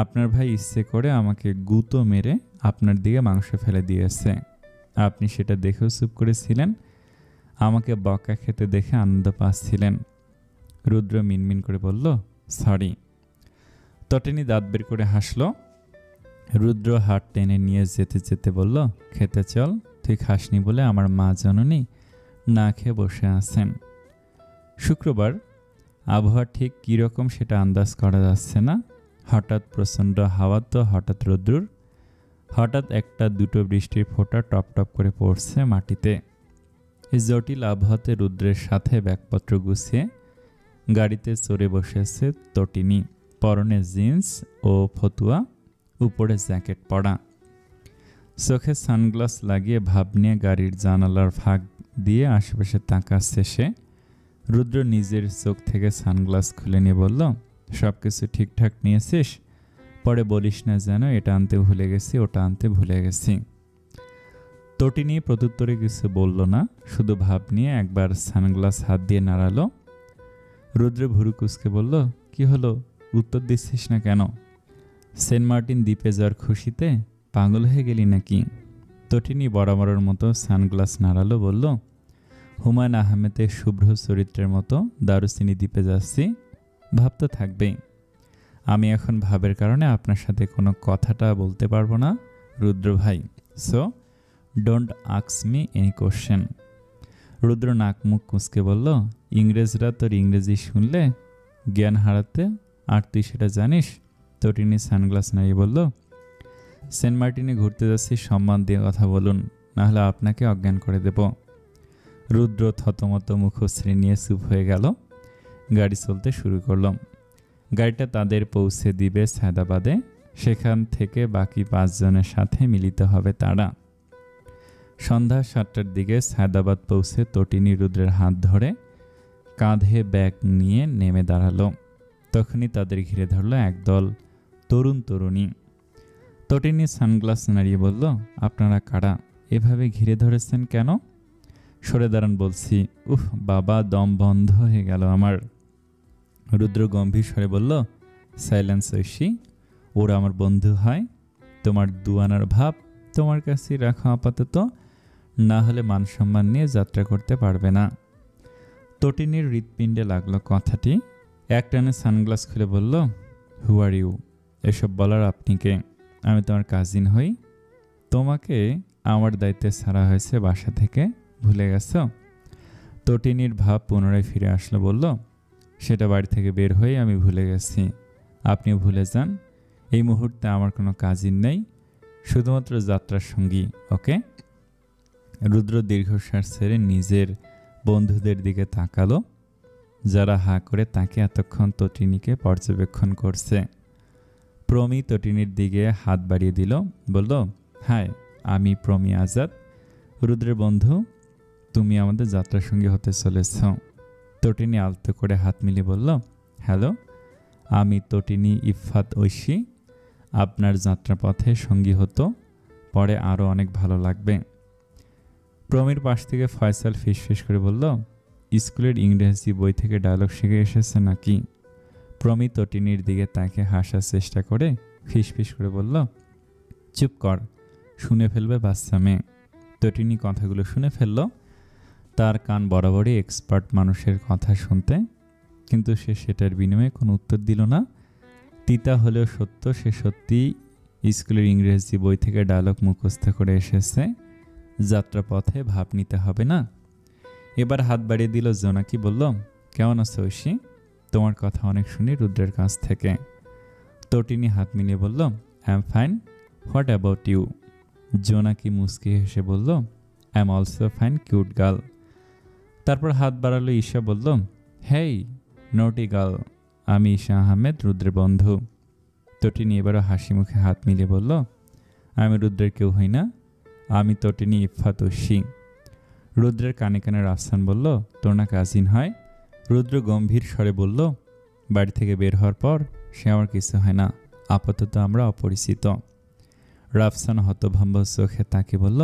আপনার ভাই ইচ্ছে করে আমাকে গুঁতো মেরে আপনার দিকে মাংস ফেলে দিয়েছে, আপনি সেটা দেখেও চুপ করেছিলেন, আমাকে বকা খেতে দেখে আনন্দ পাচ্ছিলেন। রুদ্র মিনমিন করে বলল, সরি। তটিনী দাঁত বের করে হাসল। রুদ্র হাত টেনে নিয়ে যেতে যেতে বলল, খেতে চল, তুই খাসনি বলে আমার মা জননী না খেয়ে বসে আছেন। শুক্রবার আবহাওয়া ঠিক কীরকম সেটা আন্দাজ করা যাচ্ছে না। হঠাৎ প্রচণ্ড হাওয়া তো হঠাৎ রৌদ্র, হঠাৎ একটা দুটো বৃষ্টির ফোঁটা টপ টপ করে পড়ছে মাটিতে। এই জটিল আবহাওয়াতে রুদ্রের সাথে ব্যাগপত্র গুছিয়ে গাড়িতে চড়ে বসেছে তটিনী। পরনে জিন্স ও ফতুয়া, উপরে জ্যাকেট পরা, চোখে সানগ্লাস লাগিয়ে ভাব নিয়ে গাড়ির জানালার ফাঁক দিয়ে আশেপাশে তাকাচ্ছে সে। রুদ্র নিজের চোখ থেকে সানগ্লাস খুলে নিয়ে বলল, সব কিছু ঠিকঠাক নিয়েছিস? পরে বলিস না যেন এটা আনতে ভুলে গেছি, ওটা আনতে ভুলে গেছি। তটিনী প্রত্যুত্তরে কিছু বলল না, শুধু ভাব নিয়ে একবার সানগ্লাস হাত দিয়ে নাড়ালো। রুদ্র ভুরু কুঁচকে বলল, কি হলো, উত্তর দিচ্ছিস না কেন? সেন্ট মার্টিন দ্বীপে যাওয়ার খুশিতে পাগল হয়ে গেলি নাকি? তটিনী বরাবরের মতো সানগ্লাস নাড়ালো, বলল, হুমায়ুন আহমেদের শুভ্র চরিত্রের মতো দারুচিনি দ্বীপে যাচ্ছি, ভাব তো থাকবেই। আমি এখন ভাবের কারণে আপনার সাথে কোনো কথাটা বলতে পারবো না রুদ্র ভাই, so don't ask me any question. Rudra নাক মুখ কুঁচকে বলল, ইংরেজরা তোর ইংরেজি শুনলে জ্ঞান হারাতে, আর তুই সেটা জানিস? তটিনী সানগ্লাস নাড়িয়ে বলল, সেন্ট মার্টিনে ঘুরতে যাচ্ছি, সম্মান দিয়ে কথা বলুন, নাহলে আপনাকে অজ্ঞান করে দেব। রুদ্র থতমত মুখশ্রী নিয়ে চুপ হয়ে গেল। গাড়ি চলতে শুরু করল। গাড়িটা তাদের পৌঁছে দিবে সায়দাবাদে, সেখান থেকে বাকি 5 জনের সাথে মিলিত হবে তারা। সন্ধ্যা 7টার দিকে সায়দাবাদ পৌঁছে তটিনী রুদ্রের হাত ধরে কাঁধে ব্যাগ নিয়ে নেমে দাঁড়ালো। তখনই তাদের ঘিরে ধরল একদল তরুণ তরুণী। তটিনী সানগ্লাস নাড়িয়ে বলল, আপনারা কারা? এভাবে ঘিরে ধরেছেন কেন? সরে দাঁড়ান বলছি। উফ বাবা, দম বন্ধ হয়ে গেল আমার। রুদ্র গম্ভীর স্বরে বলল, সাইলেন্স ঐশী, ওরা আমার বন্ধু হয়। তোমার দুয়ানার ভাব তোমার কাছে রাখো আপাতত, না হলে মান সম্মান নিয়ে যাত্রা করতে পারবে না। তটিনীর হৃৎপিণ্ডে লাগলো কথাটি। একটানে সানগ্লাস খুলে বলল, হু আর ইউ? এসব বলার আপনি কে? আমি তোমার কাজিন হই। তোমাকে আমার দায়িত্বে ছাড়া হয়েছে বাসা থেকে, ভুলে গেছ? তটিনীর ভাব পুনরায় ফিরে আসলো, বলল, সেটা বাড়ি থেকে বের হয়ে আমি ভুলে গেছি, আপনিও ভুলে যান। এই মুহূর্তে আমার কোনো কাজিন নেই, শুধুমাত্র যাত্রার সঙ্গী, ওকে? রুদ্র দীর্ঘশ্বাস ছেড়ে নিজের বন্ধুদের দিকে তাকালো, যারা হা করে তাকে এতক্ষণ তটিনীকে পর্যবেক্ষণ করছে। প্রমি তটিনীর দিকে হাত বাড়িয়ে দিল, বলল, হাই, আমি প্রমি আজাদ, রুদ্রের বন্ধু। তুমি আমাদের যাত্রার সঙ্গী হতে চলেছ। তটিনী আলতো করে হাত মিলিয়ে বলল, হ্যালো, আমি তটিনী ইফফাত ঐশী, আপনার যাত্রাপথে সঙ্গী হতো, পরে আরও অনেক ভালো লাগবে। প্রমির পাশ থেকে ফয়সাল ফিসফিস করে বলল, স্কুলের ইংরেজি বই থেকে ডায়লগ শিখে এসেছে নাকি? প্রমি তটিনীর দিকে তাকে হাসার চেষ্টা করে ফিসফিস করে বলল, চুপ কর, শুনে ফেলবে বাচ্চা মেয়ে। তটিনী কথাগুলো শুনে ফেলল। তার কান বরাবরই এক্সপার্ট মানুষের কথা শুনতে, কিন্তু সে সেটার বিনিময়ে কোনো উত্তর দিল না। তিতা হলেও সত্য, সে সত্যি স্কুলের ইংরেজি বই থেকে ডায়লগ মুখস্থ করে এসেছে, যাত্রাপথে ভাব নিতে হবে না। এবার হাত বাড়িয়ে দিল জোনাকি, বলল, কেমন আছো ঐশী? তোমার কথা অনেক শুনি রুদ্রের কাছ থেকে। তটিনী হাত মিলিয়ে বলল, I am fine, what about you? Jonaki মুস্কি হেসে বলল, I am also fine, cute girl. তারপর হাত বাড়ালো ঈশা, বলল, হেই নটি গার্ল, আমি ঈশা আহমেদ, রুদ্রের বন্ধু। তটিনী এবারও হাসি মুখে হাত মিলিয়ে বলল, আমি রুদ্রের কেউ হই না, আমি তটিনী ইফফাত ঐশী। রুদ্রের কানে কানে রাফসান বলল, তোর না কাজিন হয়? রুদ্র গম্ভীর স্বরে বলল, বাড়ি থেকে বের হওয়ার পর সে আমার কিছু হয় না, আপাতত আমরা অপরিচিত। রাফসান হতভম্ব চোখে তাকে বলল,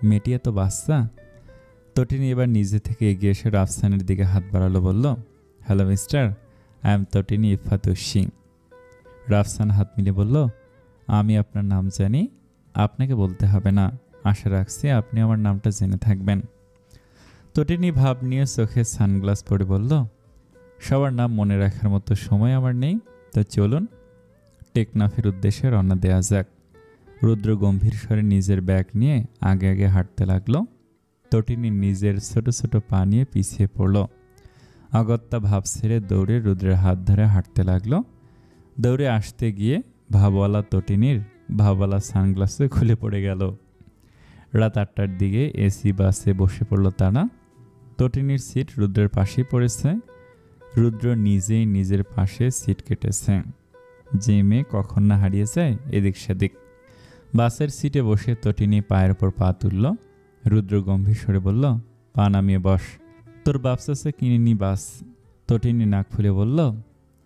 মেয়েটি এত বাচ্চা। তটিনী এবার নিজে থেকে এগিয়ে এসে রাফসানের দিকে হাত বাড়ালো, বলল, হ্যালো মিস্টার, আই এম তটিনী ইফফাত ঐশী। রাফসান হাত মিলিয়ে বলল, আমি আপনার নাম জানি, আপনাকে বলতে হবে না, আশা রাখছি আপনি আমার নামটা জেনে থাকবেন। তটিনী ভাব নিয়ে চোখে সানগ্লাস পরে বলল, সবার নাম মনে রাখার মতো সময় আমার নেই, তো চলুন টেকনাফের উদ্দেশ্যে রওনা দেওয়া যাক। রুদ্র গম্ভীর স্বরে নিজের ব্যাগ নিয়ে আগে আগে হাঁটতে লাগলো। তটিনী নিজের ছোট ছোট পা নিয়ে পিছিয়ে পড়ল। অগত্যা ভাব ছেড়ে দৌড়ে রুদ্রের হাত ধরে হাঁটতে লাগলো। দৌড়ে আসতে গিয়ে ভাবওয়ালা তটিনীর ভাবওয়ালা সানগ্লাসে খুলে পড়ে গেল। রাত 8টার দিকে এসি বাসে বসে পড়ল তারা। তটিনীর সিট রুদ্রের পাশেই পড়েছে। রুদ্র নিজেই নিজের পাশে সিট কেটেছে। যে মেয়ে কখন না হারিয়ে যায় এদিক সেদিক। বাসের সিটে বসে তটিনী পায়ের ওপর পা তুলল। রুদ্র গম্ভীর স্বরে বলল, পা নামিয়ে বস। তোর বাপসাসে কিনে নি বাস। তটিনী নাক ফুলে বলল,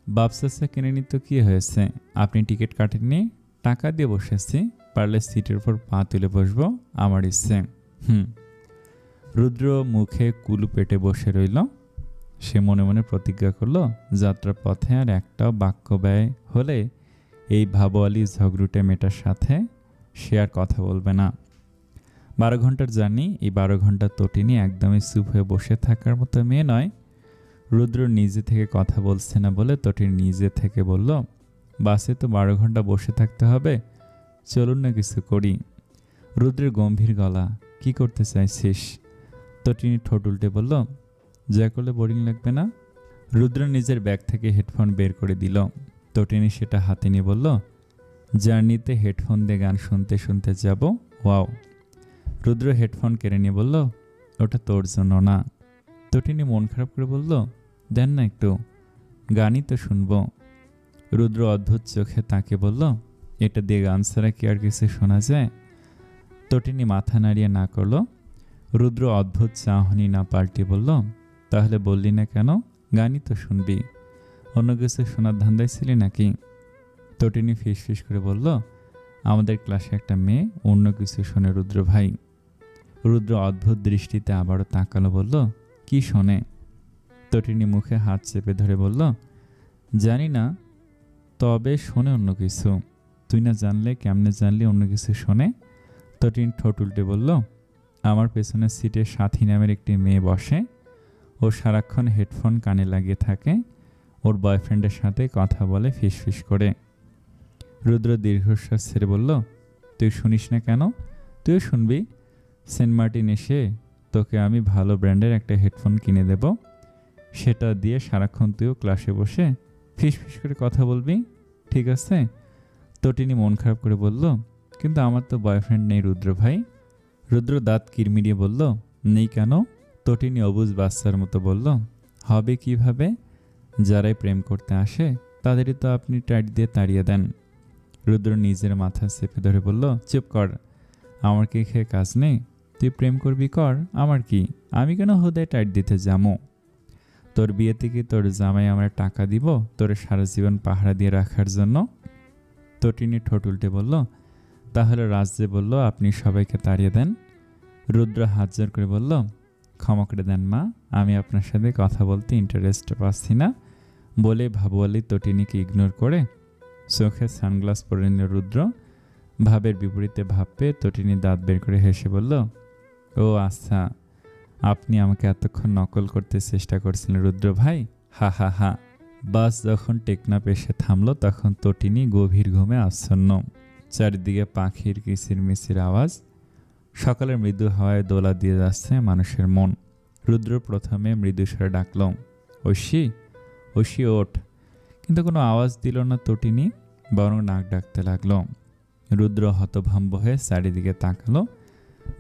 বাপসাসে কিনে নি তো কি হয়েছে? আপনি টিকিট কাটেননি, টাকা দিয়ে বসেছি, পারলে সিটের উপর পা তুলে বসবো, আমার ইচ্ছে। রুদ্র মুখে কুলু পেটে বসে রইল। সে মনে মনে প্রতিজ্ঞা করল, যাত্রার পথে আর একটাও বাক্য ব্যয় হলে এই ভাবওয়ালি ঝগড়ুটে মেয়েটার সাথে সে আর কথা বলবে না। 12 ঘন্টার জার্নি, এই 12 ঘন্টা তটিনী একদমই চুপ হয়ে বসে থাকার মতো মেয়ে নয়। রুদ্র নিজে থেকে কথা বলছে না বলে তটিনী নিজে থেকে বলল, বাসে তো 12 ঘন্টা বসে থাকতে হবে, চলুন না কিছু করি। রুদ্রের গম্ভীর গলা, কি করতে চাইছিস? তটিনী ঠোঁট উল্টে বলল, যা করলে বোরিং লাগবে না। রুদ্র নিজের ব্যাগ থেকে হেডফোন বের করে দিল। তটিনী সেটা হাতে নিয়ে বলল, জার্নিতে হেডফোন দিয়ে গান শুনতে শুনতে যাব, ওয়াও। রুদ্র হেডফোন কেড়ে নিয়ে বলল, ওটা তোর জন্য না। তটিনী মন খারাপ করে বলল, দেন না একটু, গানই তো শুনবো। রুদ্র অদ্ভুত চোখে তাকে বলল, এটা দিয়ে গান ছাড়া কি আর কিছু শোনা যায়? তটিনী মাথা নাড়িয়ে না করল। রুদ্র অদ্ভুত চাহনি না পাল্টে বলল, তাহলে বললি না কেন? গানই তো শুনবি, অন্য কিছু শোনার ধান্দায় ছিলি নাকি? তটিনী ফিস ফিস করে বলল, আমাদের ক্লাসে একটা মেয়ে অন্য কিছু শোনে রুদ্র ভাই। রুদ্র অদ্ভুত দৃষ্টিতে আবারও তাকালো, বলল, কি শোনে? তটিনী মুখে হাত চেপে ধরে বলল, জানি না, তবে শোনে অন্য কিছু। তুই না জানলে কেমনে জানলি অন্য কিছু শোনে? তটিনী ঠোঁট উল্টে বলল, আমার পেছনের সিটে সাথী নামের একটি মেয়ে বসে, ও সারাক্ষণ হেডফোন কানে লাগিয়ে থাকে, ওর বয়ফ্রেন্ডের সাথে কথা বলে ফিসফিস করে। রুদ্র দীর্ঘশ্বাস ছেড়ে বলল, তুই শুনিস না কেন? তুইও শুনবি। সেন্ট মার্টিন এসে তোকে আমি ভালো ব্র্যান্ডের একটা হেডফোন কিনে দেব, সেটা দিয়ে সারাক্ষণ তুইও ক্লাসে বসে ফিসফিস করে কথা বলবি, ঠিক আছে? তটিনী মন খারাপ করে বলল, কিন্তু আমার তো বয়ফ্রেন্ড নেই রুদ্র ভাই। রুদ্র দাঁত কিরমিরিয়ে বলল, নেই কেন? তটিনী অবুঝ বাচ্চার মতো বলল, হবে কিভাবে? যারাই প্রেম করতে আসে তাদেরই তো আপনি টাইট দিয়ে তাড়িয়ে দেন। রুদ্র নিজের মাথা চেপে ধরে বলল, চুপ কর, আমার কি খেয়ে কাজ নেই? তুই প্রেম করবি কর, আমার কি? আমি কেন হুদায় টাইট দিতে যাবো? তোর বিয়েতে কি তোর জামাই আমার টাকা দিব তোর সারা জীবন পাহারা দিয়ে রাখার জন্য? তটিনী ঠোঁট উল্টে বলল, তাহলে রাজ যে বলল আপনি সবাইকে তাড়িয়ে দেন। রুদ্র হাত জোর করে বলল, ক্ষমা করে দেন মা, আমি আপনার সাথে কথা বলতে ইন্টারেস্ট পাচ্ছি না বলে ভাবওয়ালি তটিনীকে ইগনোর করে চোখে সানগ্লাস পরে নিল রুদ্র। ভাবের বিপরীতে ভাব পেয়ে তটিনী দাঁত বের করে হেসে বলল, ও আচ্ছা, আপনি আমাকে এতক্ষণ নকল করতে চেষ্টা করছিলেন রুদ্র ভাই, হা হা হা। বাস যখন টেকনাফ এসে থামলো তখন তটিনী গভীর ঘুমে আচ্ছন্ন। চারিদিকে পাখির কিচিরমিচির আওয়াজ, সকালের মৃদু হাওয়ায় দোলা দিয়ে যাচ্ছে মানুষের মন। রুদ্র প্রথমে মৃদু স্বরে ডাকল, ঐশী, ঐশী ওঠ। কিন্তু কোনো আওয়াজ দিল না তটিনী, বরং নাক ডাকতে লাগলো। রুদ্র হতভম্ব হয়ে চারিদিকে তাকালো।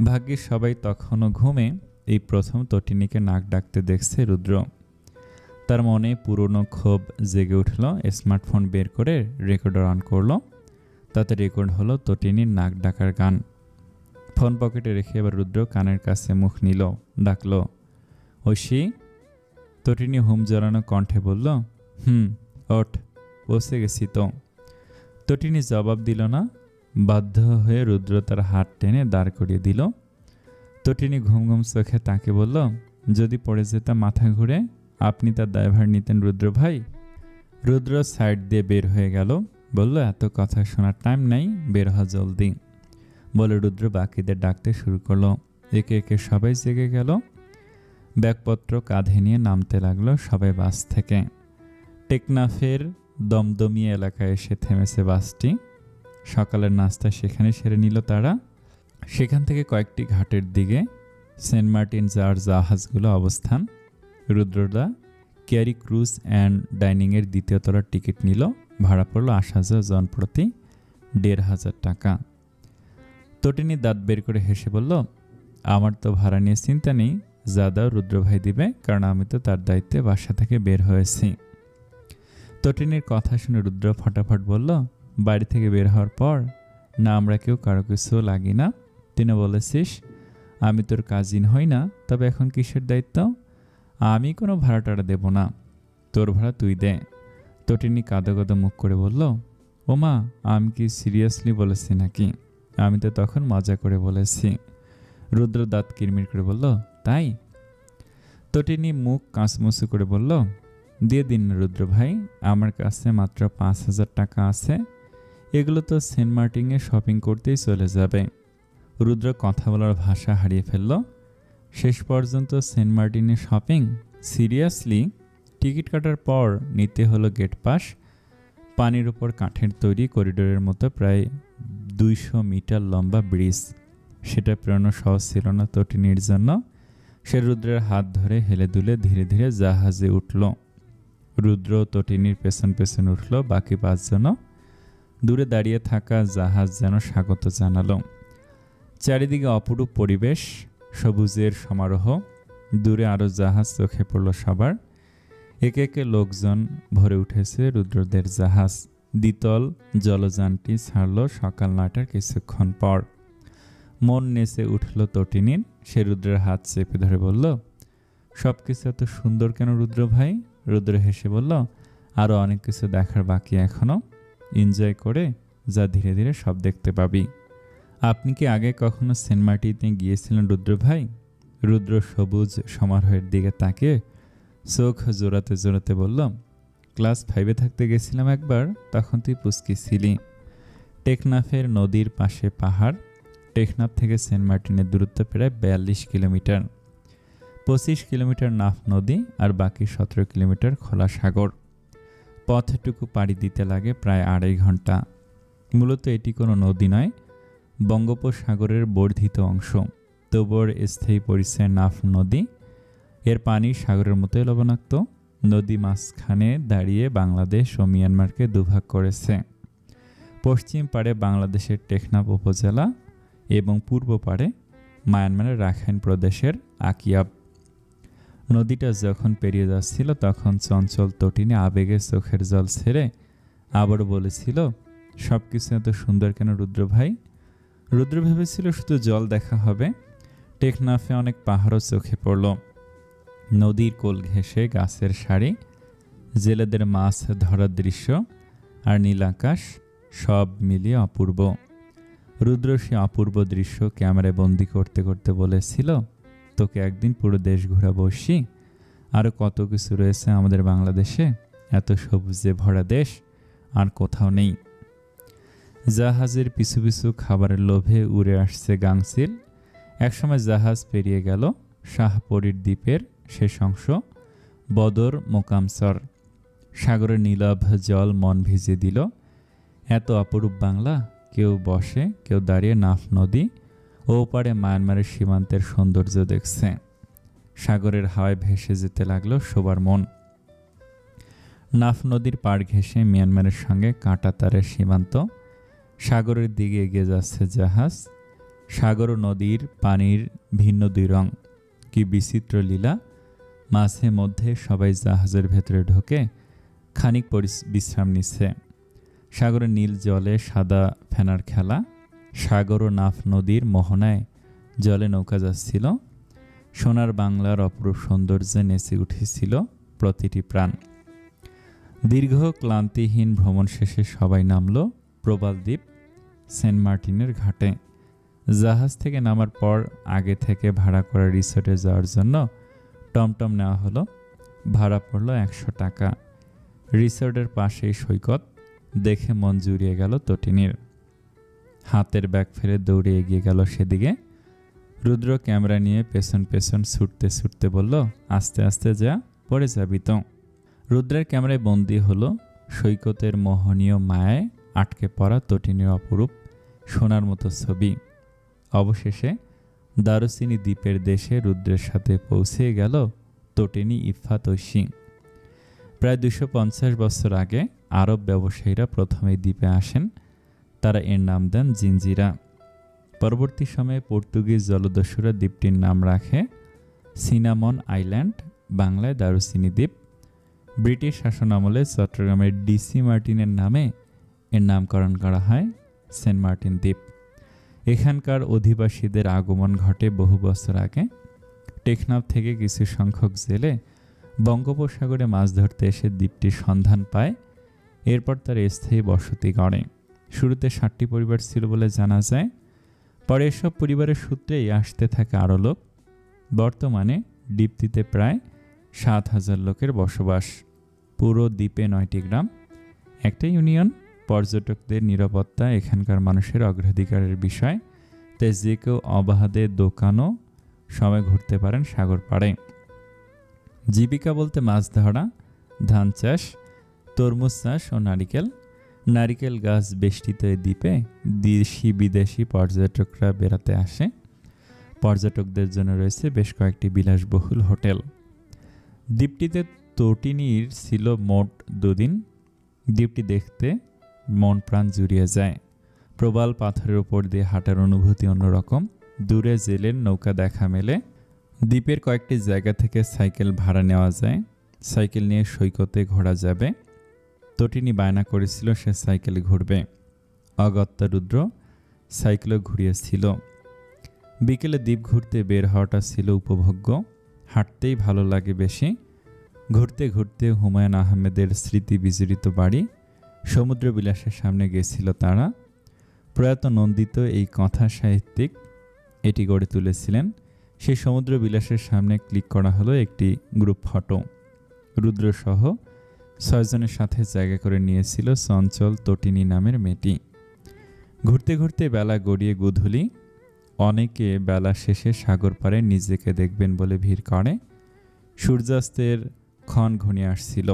ভাগ্যিস সবাই তখনও ঘুমে, এই প্রথম তটিনীকে নাক ডাকতে দেখছে রুদ্র। তার মনে পুরনো ক্ষোভ জেগে উঠল। স্মার্টফোন বের করে রেকর্ডার অন করলো। তাতে রেকর্ড হলো তটিনীর নাক ডাকার গান। ফোন পকেটে রেখে এবার রুদ্র কানের কাছে মুখ নিল, ডাকলো, ঐশী। তটিনী হুম জ্বালানো কণ্ঠে বলল, ওঠ, বসে গেছি তো। তটিনী জবাব দিল না। বাধ্য হয়ে রুদ্র তার হাত টেনে দাঁড় করিয়ে দিল। তটিনী ঘুম ঘুম চোখে তাকে বলল, যদি পড়ে যেতাম মাথা ঘুরে, আপনি তার দায়ভার নিতেন রুদ্র ভাই। রুদ্র সাইড দিয়ে বের হয়ে গেল, বলল, এত কথা শোনার টাইম নাই, বের হ জলদি। বলে রুদ্র বাকিদের ডাকতে শুরু করলো। একে একে সবাই জেগে গেল। ব্যাগপত্র কাঁধে নিয়ে নামতে লাগলো সবাই বাস থেকে। টেকনাফের দমদমিয়া এলাকায় এসে থেমেছে বাসটি। সকালের নাস্তা সেখানে সেরে নিল তারা। সেখান থেকে কয়েকটি ঘাটের দিকে সেন্ট মার্টিন যাওয়ার জাহাজগুলো অবস্থান। রুদ্রদা কেয়ারি ক্রুজ অ্যান্ড ডাইনিংয়ের দ্বিতীয় তলার টিকিট নিল। ভাড়া পড়ল ৮০০০ জন প্রতি, ১৫০০ টাকা। তটিনী দাঁত বের করে হেসে বলল, আমার তো ভাড়া নিয়ে চিন্তা নেই, যা দাও রুদ্রভাই দিবে, কারণ আমি তো তার দায়িত্বে বাসা থেকে বের হয়েছি। তটিনীর কথা শুনে রুদ্র ফটাফট বলল, বাড়ি থেকে বের হওয়ার পর না আমরা কেউ কারো কিছু লাগি না। তুই না বলেছিস আমি তোর কাজিন হই না, তবে এখন কিসের দায়িত্ব? আমি কোনো ভাড়া টাড়া দেব না, তোর ভাড়া তুই দে। তটিনী কাঁদো কাঁদো মুখ করে বলল, ও মা, আমি কি সিরিয়াসলি বলেছি নাকি? আমি তো তখন মজা করে বলেছি। রুদ্র দাঁত কিরমির করে বলল, তাই? তটিনী মুখ কাঁচমুচু করে বলল, দিয়ে দিন না রুদ্র ভাই, আমার কাছে মাত্র ৫০০০ টাকা আছে, এগুলো তো সেন্ট মার্টিনে শপিং করতেই চলে যাবে। রুদ্র কথা বলার ভাষা হারিয়ে ফেলল। শেষ পর্যন্ত সেন্ট মার্টিনে শপিং? সিরিয়াসলি? টিকিট কাটার পর নিতে হলো গেট পাস, পানির উপর কাঠের তৈরি করিডোরের মতো প্রায় ২০০ মিটার লম্বা ব্রিজ। সেটা পেরোনো সহজ ছিল না তটিনীর জন্য। সে রুদ্রের হাত ধরে হেলে দুলে ধীরে ধীরে জাহাজে উঠল। রুদ্র তটিনীর পেছন পেছন উঠল, বাকি ৫ জনও। দূরে দাঁড়িয়ে থাকা জাহাজ যেন স্বাগত জানালো। চারিদিকে অপরূপ পরিবেশ, সবুজের সমারোহ। দূরে আরও জাহাজ চোখে পড়ল সবার। একে একে লোকজন ভরে উঠেছে রুদ্রদের জাহাজ। দ্বিতল জলযানটি ছাড়ল সকাল ৯টার কিছুক্ষণ পর। মন নেচে উঠল তটিনীর। সে রুদ্রের হাত চেপে ধরে বলল, সব কিছু এত সুন্দর কেন রুদ্র ভাই? রুদ্র হেসে বলল, আরও অনেক কিছু দেখার বাকি এখনো, এনজয় করে যা, ধীরে ধীরে সব দেখতে পাবি। আপনি কি আগে কখনো সেন্ট মার্টিনে গিয়েছিলেন রুদ্র ভাই? রুদ্র সবুজ সমারোহের দিকে তাকিয়ে চোখ জোড়াতে জোড়াতে বলল, ক্লাস 5-এ থাকতে গেছিলাম একবার, তখন তুই পুচকি ছিলি। টেকনাফের নদীর পাশে পাহাড়। টেকনাফ থেকে সেন্ট মার্টিনের দূরত্ব প্রায় ৪২ কিলোমিটার। ২৫ কিলোমিটার নাফ নদী আর বাকি ১৭ কিলোমিটার খোলা সাগর। পথটুকু পাড়ি দিতে লাগে প্রায় ২.৫ ঘন্টা। মূলত এটি কোনো নদী নয়, বঙ্গোপসাগরের বর্ধিত অংশ। তবুর স্থায়ী পরিচয় নাফ নদী। এর পানি সাগরের মতোই লবণাক্ত। নদী মাঝখানে দাঁড়িয়ে বাংলাদেশ ও মিয়ানমারকে দুভাগ করেছে। পশ্চিম পাড়ে বাংলাদেশের টেকনাফ উপজেলা এবং পূর্ব পাড়ে মায়ানমারের রাখাইন প্রদেশের আকিয়াব। নদীটা যখন পেরিয়ে যাচ্ছিল তখন চঞ্চল তটিনী আবেগে চোখের জল ছেড়ে আবারও বলেছিল, সব কিছু এত সুন্দর কেন রুদ্র ভাই? রুদ্র ভেবেছিল শুধু জল দেখা হবে। টেকনাফে অনেক পাহাড়ও চোখে পড়ল। নদীর কোল ঘেঁষে গাছের সারি, জেলেদের মাছ ধরার দৃশ্য আর নীল আকাশ, সব মিলিয়ে অপূর্ব। রুদ্র সে অপূর্ব দৃশ্য ক্যামেরায় বন্দি করতে করতে বলেছিল, তোকে একদিন পুরো দেশ ঘোরা বসি। আরও কত কিছু রয়েছে আমাদের বাংলাদেশে, এত সবুজে ভরা দেশ আর কোথাও নেই। জাহাজের পিছু পিছু খাবারের লোভে উড়ে আসছে গাংচিল। একসময় জাহাজ পেরিয়ে গেল শাহপরীর দ্বীপের শেষ অংশ, বদর মোকামসর। সাগরের নীলাভ জল মন ভিজিয়ে দিল। এত অপরূপ বাংলা। কেউ বসে, কেউ দাঁড়িয়ে নাফ নদী ও পারে মায়ানমারের সীমান্তের সৌন্দর্য দেখছে। সাগরের হাওয়ায় ভেসে যেতে লাগলো সবার মন। নাফ নদীর পাড় ঘেঁষে মিয়ানমারের সঙ্গে কাঁটাতারের সীমান্ত। সাগরের দিকে এগিয়ে যাচ্ছে জাহাজ। সাগর ও নদীর পানির ভিন্ন দুই রং, কি বিচিত্র লীলা। মাঝে মধ্যে সবাই জাহাজের ভেতরে ঢোকে খানিক বিশ্রাম নিচ্ছে। সাগরের নীল জলে সাদা ফেনার খেলা। সাগর ও নাফ নদীর মোহনায় জলে নৌকা যাচ্ছিল। সোনার বাংলার অপরূপ সৌন্দর্যে নেচে উঠেছিল প্রতিটি প্রাণ। দীর্ঘ ক্লান্তিহীন ভ্রমণ শেষে সবাই নামল প্রবাল দ্বীপ সেন্ট মার্টিনের ঘাটে। জাহাজ থেকে নামার পর আগে থেকে ভাড়া করা রিসোর্টে যাওয়ার জন্য টমটম নেওয়া হলো। ভাড়া পড়ল ১০০ টাকা। রিসোর্টের পাশেই সৈকত। দেখে মন জুড়িয়ে গেল তটিনীর। হাতের ব্যাগ ফেলে দৌড়ে এগিয়ে গেল সেদিকে। রুদ্র ক্যামেরা নিয়ে পেছন পেছন ছুটতে ছুটতে বলল, আস্তে আস্তে যা, পড়ে যাবি তো। রুদ্রের ক্যামেরায় বন্দী হলো সৈকতের মোহনীয় মায়ায় আটকে পড়া তটিনীর অপরূপ সোনার মতো ছবি। অবশেষে দারুচিনি দ্বীপের দেশে রুদ্রের সাথে পৌঁছে গেল তটিনী ইফফাত ঐশী। প্রায় 250 বছর আগে আরব ব্যবসায়ীরা প্রথম এই দ্বীপে আসেন। তারা এর নাম দেন জিঞ্জিরা। পরবর্তী সময়ে পর্তুগিজ জলদস্যুরা দ্বীপটির নাম রাখে সিনামন আইল্যান্ড, বাংলায় দারুচিনি দ্বীপ। ব্রিটিশ শাসনামলে চট্টগ্রামের ডিসি মার্টিনের নামে এর নামকরণ করা হয় সেন্ট মার্টিন দ্বীপ। এখানকার অধিবাসীদের আগমন ঘটে বহু বছর আগে। টেকনাফ থেকে কিছু সংখ্যক জেলে বঙ্গোপসাগরে মাছ ধরতে এসে দ্বীপটির সন্ধান পায়। এরপর তার স্থায়ী বসতি গড়ে। শুরুতে 60টি পরিবার ছিল বলে জানা যায়। পরে এসব পরিবারের সূত্রেই আসতে থাকে আরও লোক। বর্তমানে দ্বীপটিতে প্রায় 7,000 লোকের বসবাস। পুরো দ্বীপে 9টি গ্রাম, একটা ইউনিয়ন। পর্যটকদের নিরাপত্তা এখানকার মানুষের অগ্রাধিকারের বিষয়, তাই যে কেউ অবাধে দোকানও সময় ঘুরতে পারেন সাগর পাড়ে। জীবিকা বলতে মাছ ধরা, ধান চাষ, তরমুজ চাষ ও নারিকেল গাছ বেষ্টিত এই দ্বীপে দেশি বিদেশি পর্যটকরা বেড়াতে আসে। পর্যটকদের জন্য রয়েছে বেশ কয়েকটি বিলাসবহুল হোটেল। দ্বীপটিতে তটিনীর ছিল মোট 2 দিন। দ্বীপটি দেখতে মন প্রাণ জুড়িয়ে যায়। প্রবাল পাথরের উপর দিয়ে হাঁটার অনুভূতি অন্যরকম। দূরে জেলের নৌকা দেখা মেলে। দ্বীপের কয়েকটি জায়গা থেকে সাইকেল ভাড়া নেওয়া যায়। সাইকেল নিয়ে সৈকতে ঘোরা যাবে। তটিনী বায়না করেছিল সে সাইকেলে ঘুরবে। অগত্যা রুদ্র সাইকেলও ঘুরিয়েছিল। বিকেলে দ্বীপ ঘুরতে বের হওয়াটা ছিল উপভোগ্য। হাঁটতেই ভালো লাগে বেশি। ঘুরতে ঘুরতে হুমায়ুন আহমেদের স্মৃতি বিজড়িত বাড়ি সমুদ্র বিলাসের সামনে গেছিল তারা। প্রয়াত নন্দিত এই কথা সাহিত্যিক এটি গড়ে তুলেছিলেন। সেই সমুদ্র বিলাসের সামনে ক্লিক করা হলো একটি গ্রুপ ফটো। রুদ্রসহ 6 জনের সাথে জায়গা করে নিয়েছিল চঞ্চল তটিনী নামের মেয়েটি। ঘুরতে ঘুরতে বেলা গড়িয়ে গোধূলি। অনেকে বেলা শেষে সাগর পাড়ে নিজেকে দেখবেন বলে ভিড় করে। সূর্যাস্তের ক্ষণ ঘনিয়ে আসছিল।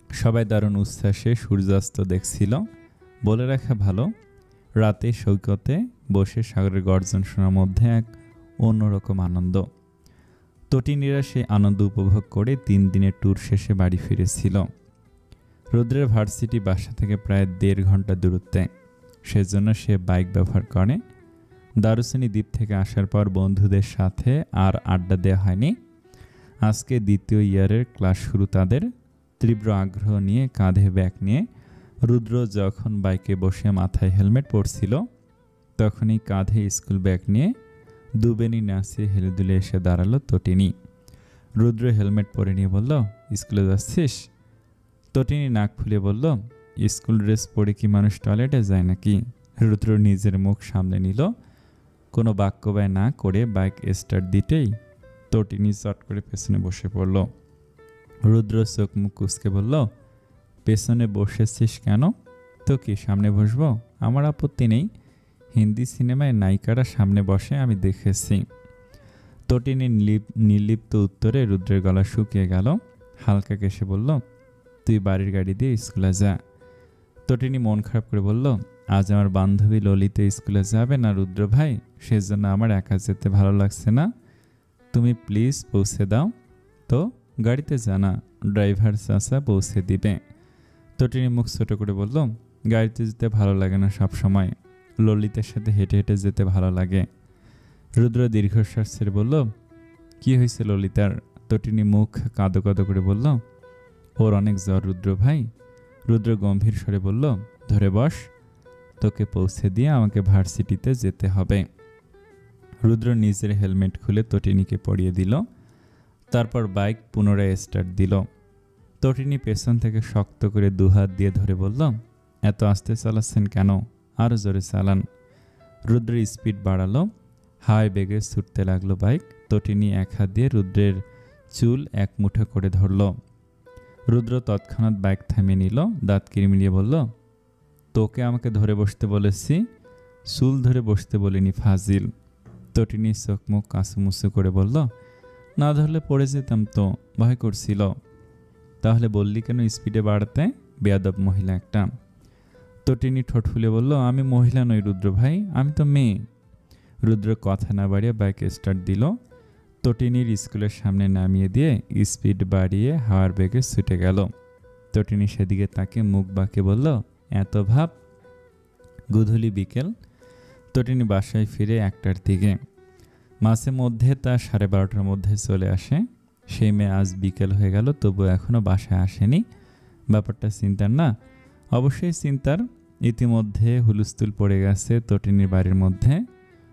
সবাই দারুণ উচ্ছ্বাসে সূর্যাস্ত দেখছিল। বলে রাখা ভালো, রাতে সৈকতে বসে সাগরের গর্জন শোনার মধ্যে এক অন্যরকম আনন্দ। তটিনীরা সেই আনন্দ উপভোগ করে 3 দিনের ট্যুর শেষে বাড়ি ফিরেছিল। রুদ্রের ভার্সিটি বাসা থেকে প্রায় 1.5 ঘন্টা দূরত্বে, সেজন্য সে বাইক ব্যবহার করে। দারুচিনি দ্বীপ থেকে আসার পর বন্ধুদের সাথে আর আড্ডা দেওয়া হয়নি। আজকে 2য় ইয়ারের ক্লাস শুরু তাদের। তীব্র আগ্রহ নিয়ে কাঁধে ব্যাগ নিয়ে রুদ্র যখন বাইকে বসে মাথায় হেলমেট পরছিল, তখনই কাঁধে স্কুল ব্যাগ নিয়ে দুবেনি নাচে হেলে দুলে এসে দাঁড়ালো তটিনী। রুদ্র হেলমেট পরে নিয়ে বলল, স্কুলে যাচ্ছিস? তটিনী নাক ফুলে বলল, স্কুল ড্রেস পরে কি মানুষ টয়লেটে যায় নাকি? রুদ্র নিজের মুখ সামনে নিল। কোনো বাক্য ব্যয় না করে বাইক স্টার্ট দিতেই তটিনী চট করে পেছনে বসে পড়ল। রুদ্র চোখ মুখ কুঁচকে বলল, পেছনে বসেছিস কেন? তো কি সামনে বসবো? আমার আপত্তি নেই। হিন্দি সিনেমায় নায়িকারা সামনে বসে, আমি দেখেছি। তটিনীর নির্লিপ্ত উত্তরে রুদ্রের গলা শুকিয়ে গেল। হালকা কেসে বলল, তুই বাড়ির গাড়ি দিয়ে স্কুলে যা। তটিনী মন খারাপ করে বলল, আজ আমার বান্ধবী ললিতা স্কুলে যাবে না রুদ্র ভাই, সেজন্য আমার একা যেতে ভালো লাগছে না। তুমি প্লিজ পৌঁছে দাও। তো গাড়িতে জানা, ড্রাইভার চাচা পৌঁছে দিবে। তটিনী মুখ ছোট করে বলল, গাড়িতে যেতে ভালো লাগে না সব সময়, ললিতার সাথে হেঁটে হেঁটে যেতে ভালো লাগে। রুদ্র দীর্ঘশ্বাস ছেড়ে বলল, কি হয়েছে ললিতার? তটিনী মুখ কাঁদো কাঁদো করে বলল, ওর অনেক জ্বর রুদ্র ভাই। রুদ্র গম্ভীর স্বরে বলল, ধরে বস, তোকে পৌঁছে দিয়ে আমাকে ভার্সিটিতে যেতে হবে। রুদ্র নিজের হেলমেট খুলে তটিনীকে পরিয়ে দিল। তারপর বাইক পুনরায় স্টার্ট দিল। তটিনী পেছন থেকে শক্ত করে 2 হাত দিয়ে ধরে বলল, এত আস্তে চালাচ্ছেন কেন? আরও জোরে চালান। রুদ্রের স্পিড বাড়ালো। হাই বেগে ছুটতে লাগলো বাইক। তটিনী 1 হাত দিয়ে রুদ্রের চুল এক মুঠো করে ধরল। রুদ্র তৎক্ষণাৎ বাইক থামিয়ে নিল। দাঁত কিরমিলিয়ে বলল, তোকে আমাকে ধরে বসতে বলেছি, চুল ধরে বসতে বলিনি ফাজিল। তটিনী চোখ মুখ কাঁচুমুচু করে বলল, না ধরলে পড়ে যেতাম তো, ভয় করছিল। তাহলে বললি কেন স্পিডে বাড়াতে? বেয়াদব মহিলা একটা। তটিনী ঠোঁট ফুলে বলল, আমি মহিলা নই রুদ্র ভাই, আমি তো মেয়ে। রুদ্র কথা না বাড়িয়ে বাইক স্টার্ট দিল। তটিনীর স্কুলের সামনে নামিয়ে দিয়ে স্পিড বাড়িয়ে হাওয়ার বেগে ছুটে গেল। তটিনী সেদিকে তাকে মুখ বাঁকে বলল, এত ভাব। গোধূলি বিকেল। তটিনী বাসায় ফিরে 1টার দিকে। মাঝে মধ্যে তা 12:30টার মধ্যে চলে আসে। সেই মেয়ে আজ বিকেল হয়ে গেল, তবু এখনও বাসায় আসেনি। ব্যাপারটা চিন্তার না? অবশ্যই চিন্তার। ইতিমধ্যে হুলস্থুল পড়ে গেছে তটিনীর বাড়ির মধ্যে।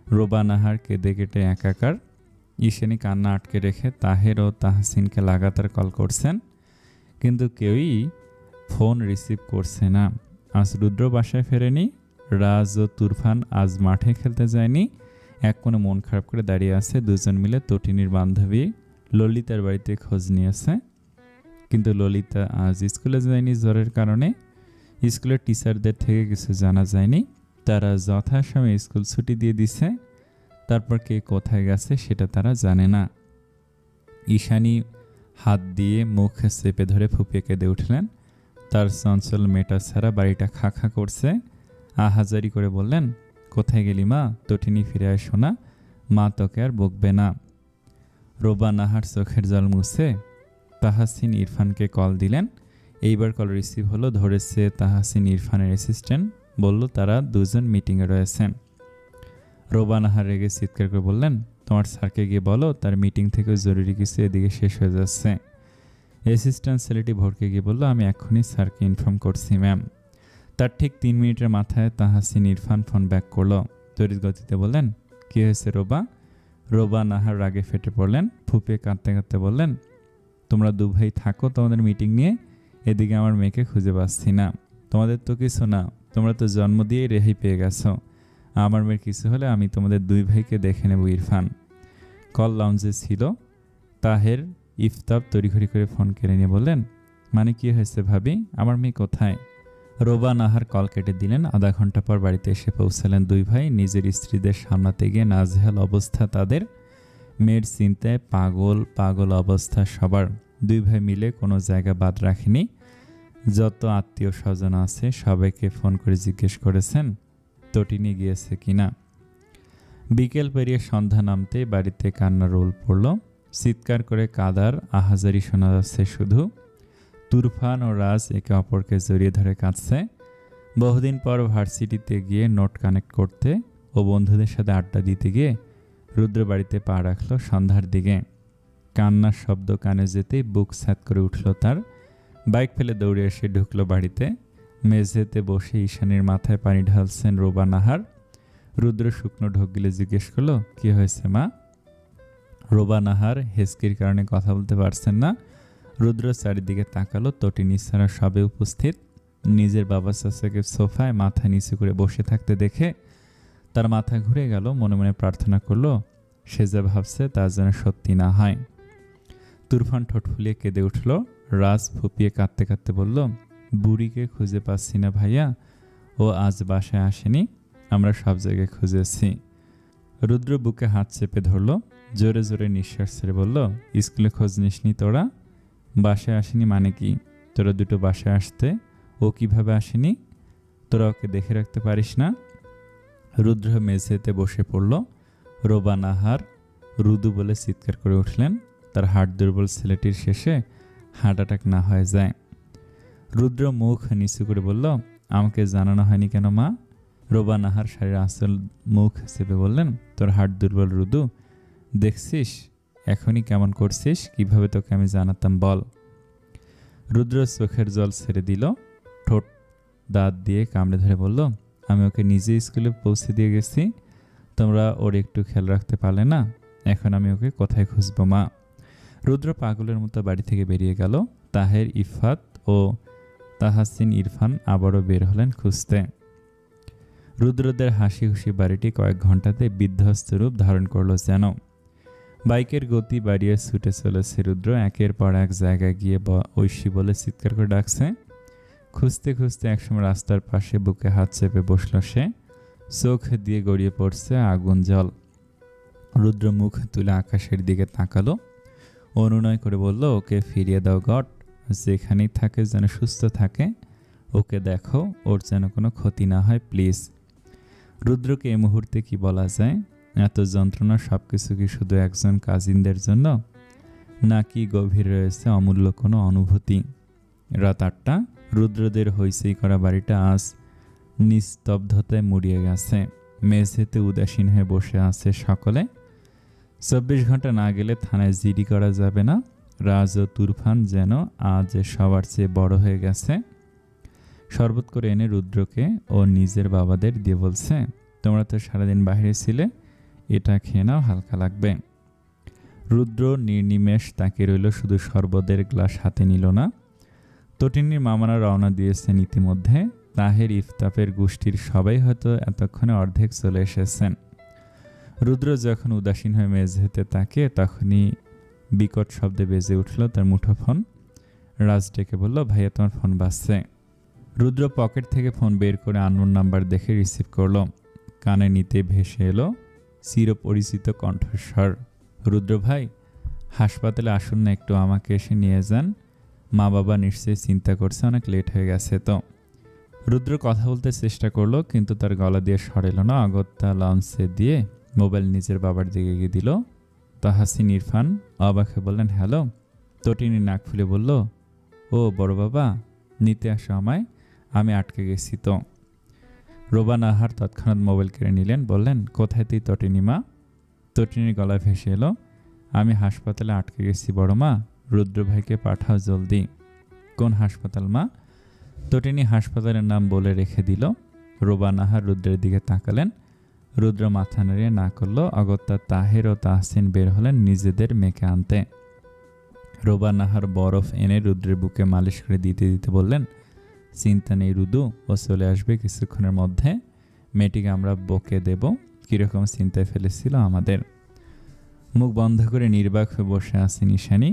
রোবা নাহার কেঁদে কেটে একাকার। ঈশানী কান্না আটকে রেখে তাহের ও তাহসিনকে লাগাতার কল করছেন, কিন্তু কেউই ফোন রিসিভ করছে না। আজ রুদ্র বাসায় ফেরেনি। রাজ ও তুরফান আজ মাঠে খেলতে যায়নি। এক কোণে মন খারাপ করে দাঁড়িয়ে আছে। দুজন মিলে তটিনীর বান্ধবী ললিতার বাড়িতে খোঁজ নিয়েছে, কিন্তু ললিতা আজ স্কুলে যায়নি জ্বরের কারণে। স্কুলের টিচারদের থেকে কিছু জানা যায়নি। তারা যথাসময়ে স্কুল ছুটি দিয়ে দিছে। তারপর কে কোথায় গেছে সেটা তারা জানে না। ঈশানী হাত দিয়ে মুখ চেপে ধরে ফুপিয়ে কেঁদে উঠলেন। তার চঞ্চল মেয়েটা ছাড়া বাড়িটা খা খা করছে। আহাজারি করে বললেন, কোথায় গেলি মা? তটিনী ফিরে আসো না, মা তোকে আর বকবে না। রোবা নাহার চোখের জল মুছে তাহাসিন ইরফানকে কল দিলেন। এইবার কল রিসিভ হলো। ধরেছে তাহাসিন ইরফানের অ্যাসিস্ট্যান্ট। বলল তারা দুজন মিটিংয়ে রয়েছেন। রোবা নাহার রেগে চিৎকার করে বললেন, তোমার স্যারকে গিয়ে বলো তার মিটিং থেকে জরুরি কিছু এদিকে শেষ হয়ে যাচ্ছে। অ্যাসিস্ট্যান্ট ছেলেটি ভড়কে গিয়ে বলল, আমি এক্ষুনি স্যারকে ইনফর্ম করছি ম্যাম। তার ঠিক 3 মিনিটের মাথায় তাহাসিন ইরফান ফোন ব্যাক করলো। তড়িৎ গতিতে বললেন, কী হয়েছে রোবা? রোবা নাহার রাগে ফেটে পড়লেন। ফুপিয়ে কাঁদতে কাঁদতে বললেন, তোমরা দু ভাই থাকো তোমাদের মিটিং নিয়ে, এদিকে আমার মেয়েকে খুঁজে পাচ্ছি না। তোমাদের তো কিছু না, তোমরা তো জন্ম দিয়েই রেহাই পেয়ে গেছো। আমার মেয়ের কিছু হলে আমি তোমাদের দুই ভাইকে দেখে নেব। ইরফান কল লাউঞ্জে ছিল। তাহের ইফতাব তড়িঘড়ি করে ফোন কেড়ে নিয়ে বললেন, মানে কি হয়েছে ভাবি? আমার মেয়ে কোথায়? রোবা নাহার কল কেটে দিলেন। আধা ঘন্টা পর বাড়িতে এসে পৌঁছালেন দুই ভাই। নিজের স্ত্রীদের সামলাতে গিয়ে নাজেহাল অবস্থা তাদের। মেয়ের চিন্তায় পাগল পাগল অবস্থা সবার। দুই ভাই মিলে কোনো জায়গা বাদ রাখেনি। যত আত্মীয় স্বজন আছে সবাইকে ফোন করে জিজ্ঞেস করেছেন তটিনী গিয়েছে কিনা। বিকেল পেরিয়ে সন্ধ্যা নামতে বাড়িতে কান্নার রোল পড়ল। চিৎকার করে কাদার আহাজারি শোনা যাচ্ছে শুধু। তুরফান ও রাজ একে অপরকে জড়িয়ে ধরে কাঁদছে। বহুদিন পর ভার্সিটিতে গিয়ে নোট কানেক্ট করতে ও বন্ধুদের সাথে আড্ডা দিতে গিয়ে রুদ্র বাড়িতে পা রাখল সন্ধ্যার দিকে। কান্নার শব্দ কানে যেতেই বুক স্যাঁত করে উঠল তার। বাইক ফেলে দৌড়ে এসে ঢুকলো বাড়িতে। মেঝেতে বসে ঈশানীর মাথায় পানি ঢালছেন রোবা নাহার। রুদ্র শুকনো ঢোক গিলে জিজ্ঞেস করলো, কি হয়েছে মা? রোবা নাহার হেসকির কারণে কথা বলতে পারছেন না। রুদ্র চারিদিকে তাকালো। তটিনী ছাড়া সবে উপস্থিত। নিজের বাবা চাচাকে সোফায় মাথা নিচু করে বসে থাকতে দেখে তার মাথা ঘুরে গেল। মনে মনে প্রার্থনা করলো সে যা ভাবছে তা যেন সত্যি না হয়। তুরফান ঠোঁট ফুলিয়ে কেঁদে উঠল। রাজ ফুপিয়ে কাঁদতে কাঁদতে বলল, বুড়িকে খুঁজে পাচ্ছি না ভাইয়া, ও আজ বাসায় আসেনি, আমরা সব জায়গায় খুঁজেছি। রুদ্র বুকে হাত চেপে ধরল। জোরে জোরে নিঃশ্বাস ছেড়ে বলল, স্কুলে খোঁজ নিসনি তোরা? বাসায় আসেনি মানে কি? তোরা দুটো বাসায় আসতে, ও কিভাবে আসেনি? তোরা ওকে দেখে রাখতে পারিস না? রুদ্র মেঝেতে বসে পড়ল। রোবা নাহার রুদু বলে চিৎকার করে উঠলেন। তার হার্ট দুর্বল ছেলেটির শেষে হার্ট অ্যাটাক না হয়ে যায়। রুদ্র মুখ নিচু করে বলল, আমাকে জানানো হয়নি কেন মা? রোবা নাহার শাড়ির আঁচল মুখ চেপে বললেন, তোর হার্ট দুর্বল রুদু, দেখছিস এখনই কেমন করছিস, কিভাবে তোকে আমি জানাতাম বল। রুদ্র চোখের জল ছেড়ে দিল। ঠোঁট দাঁত দিয়ে কামড়ে ধরে বলল, আমি ওকে নিজে স্কুলে পৌঁছে দিয়ে গেছি, তোমরা ওর একটু খেয়াল রাখতে পারলে না? এখন আমি ওকে কোথায় খুঁজবো মা? রুদ্র পাগলের মতো বাড়ি থেকে বেরিয়ে গেল। তাহের, ইফাত ও তাহাসিন ইরফান আবারও বের হলেন খুঁজতে। রুদ্রদের হাসি খুশি বাড়িটি কয়েক ঘন্টাতে বিধ্বস্ত রূপ ধারণ করলো যেন। বাইকের গতি বাড়িয়ে ছুটে চলেছে রুদ্র। একের পর এক জায়গায় গিয়ে ঐশী বলে চিৎকার করে ডাকছে। খুঁজতে খুঁজতে একসময় রাস্তার পাশে বুকে হাত চেপে বসল সে। চোখ দিয়ে গড়িয়ে পড়ছে আগুন জল। রুদ্র মুখ তুলে আকাশের দিকে তাকালো। অনুনয় করে বলল, ওকে ফিরিয়ে দাও গড, যেখানেই থাকে যেন সুস্থ থাকে, ওকে দেখো, ওর যেন কোনো ক্ষতি না হয় প্লিজ। রুদ্রকে এই মুহূর্তে কি বলা যায়? এত যন্ত্রণা সবকিছু কি শুধু একজন কাজিনদের জন্য, নাকি গভীর রয়েছে অমূল্য কোনো অনুভূতি? রাত 8টা। রুদ্রদের হইচই করা বাড়িটা আজ নিস্তব্ধতায় মুড়িয়ে গেছে। মেঝেতে উদাসীন হয়ে বসে আছে সকলে। 24 ঘন্টা না গেলে থানায় জিডি করা যাবে না। রাজ ও তুরফান যেন আজ সবার চেয়ে বড় হয়ে গেছে। শরবত করে এনে রুদ্রকে ও নিজের বাবাদের দিয়ে বলছে, তোমরা তো সারাদিন বাইরে ছিলে, এটা খেয়ে নাও, হালকা লাগবে। রুদ্র নির্নিমেষ তাকে রইল, শুধু শরবতের গ্লাস হাতে নিল না। তটিনীর মামারা রওনা দিয়েছেন ইতিমধ্যে। তাহের ইফতাফের গোষ্ঠীর সবাই হয়তো এতক্ষণে অর্ধেক চলে এসেছেন। রুদ্র যখন উদাসীন হয়ে মেঝেতে তাকে, তখনই বিকট শব্দে বেজে উঠল তার মুঠোফোন। রাজ ডেকে বলল, ভাইয়া তোমার ফোন বাজছে। রুদ্র পকেট থেকে ফোন বের করে আননোন নাম্বার দেখে রিসিভ করল। কানে নিতে ভেসে এলো চিরপরিচিত কণ্ঠস্বর। রুদ্র ভাই, হাসপাতালে আসুন না একটু, আমাকে এসে নিয়ে যান। মা বাবা নিশ্চয়ই চিন্তা করছে, অনেক লেট হয়ে গেছে তো। রুদ্র কথা বলতে চেষ্টা করলো, কিন্তু তার গলা দিয়ে স্বর এলো না। অগত্যা লঞ্চে দিয়ে মোবাইল নিজের বাবার দিকে গিয়ে দিল। তাহাসিন ইরফান অবাক হয়ে বললেন, হ্যালো। তটিনী নাক ফুলে বলল, ও বড় বাবা, নিতে আসো আমায়, আমি আটকে গেছি তো। রোবা নাহার তৎক্ষণাৎ মোবাইল কেড়ে নিলেন, বললেন, কোথায় তুই তটিনী মা? তটিনীর গলায় ভেসে এলো, আমি হাসপাতালে আটকে গেছি বড় মা, রুদ্র ভাইকে পাঠাও জলদি। কোন হাসপাতাল মা? তটিনী হাসপাতালের নাম বলে রেখে দিল। রোবা নাহার রুদ্রের দিকে তাকালেন। রুদ্র মাথা নাড়িয়ে না করল। অগত্যা তাহের ও তাহসিন বের হলেন নিজেদের মেয়েকে আনতে। রোবা নাহার বরফ এনে রুদ্রের বুকে মালিশ করে দিতে দিতে বললেন, চিন্তা নেই রুদু, ও চলে আসবে কিছুক্ষণের মধ্যে। মেয়েটিকে আমরা বকে দেব। কীরকম চিন্তায় ফেলেছিল আমাদের। মুখ বন্ধ করে নির্বাক হয়ে বসে আছে নিশানি।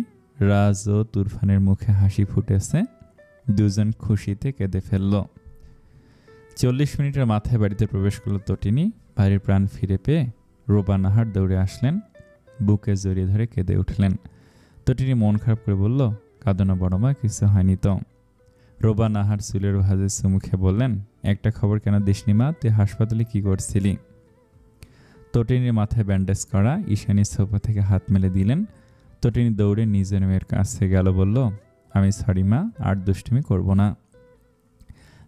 রাজ ও তুরফানের মুখে হাসি ফুটেছে। দুজন খুশিতে কেঁদে ফেলল। 40 মিনিটের মাথায় বাড়িতে প্রবেশ করল তটিনী। বাড়ির প্রাণ ফিরে পেয়ে রোবা নাহার দৌড়ে আসলেন, বুকে জড়িয়ে ধরে কেঁদে উঠলেন। তটিনী মন খারাপ করে বলল, কাঁদো না বড় মা, কিছু হয়নি তো। রোবা নাহার চুলের ভাঁজে চুমুখে বললেন, একটা খবর কেন দিসনি মা, তুই হাসপাতালে কি করছিলি? তটিনীর মাথায় ব্যান্ডেজ করা। ঈশানী সোফা থেকে হাত মেলে দিলেন। তটিনী দৌড়ে নিজের মেয়ের কাছে গেল, বলল, আমি সরি মা, আর দুষ্টুমি করব না।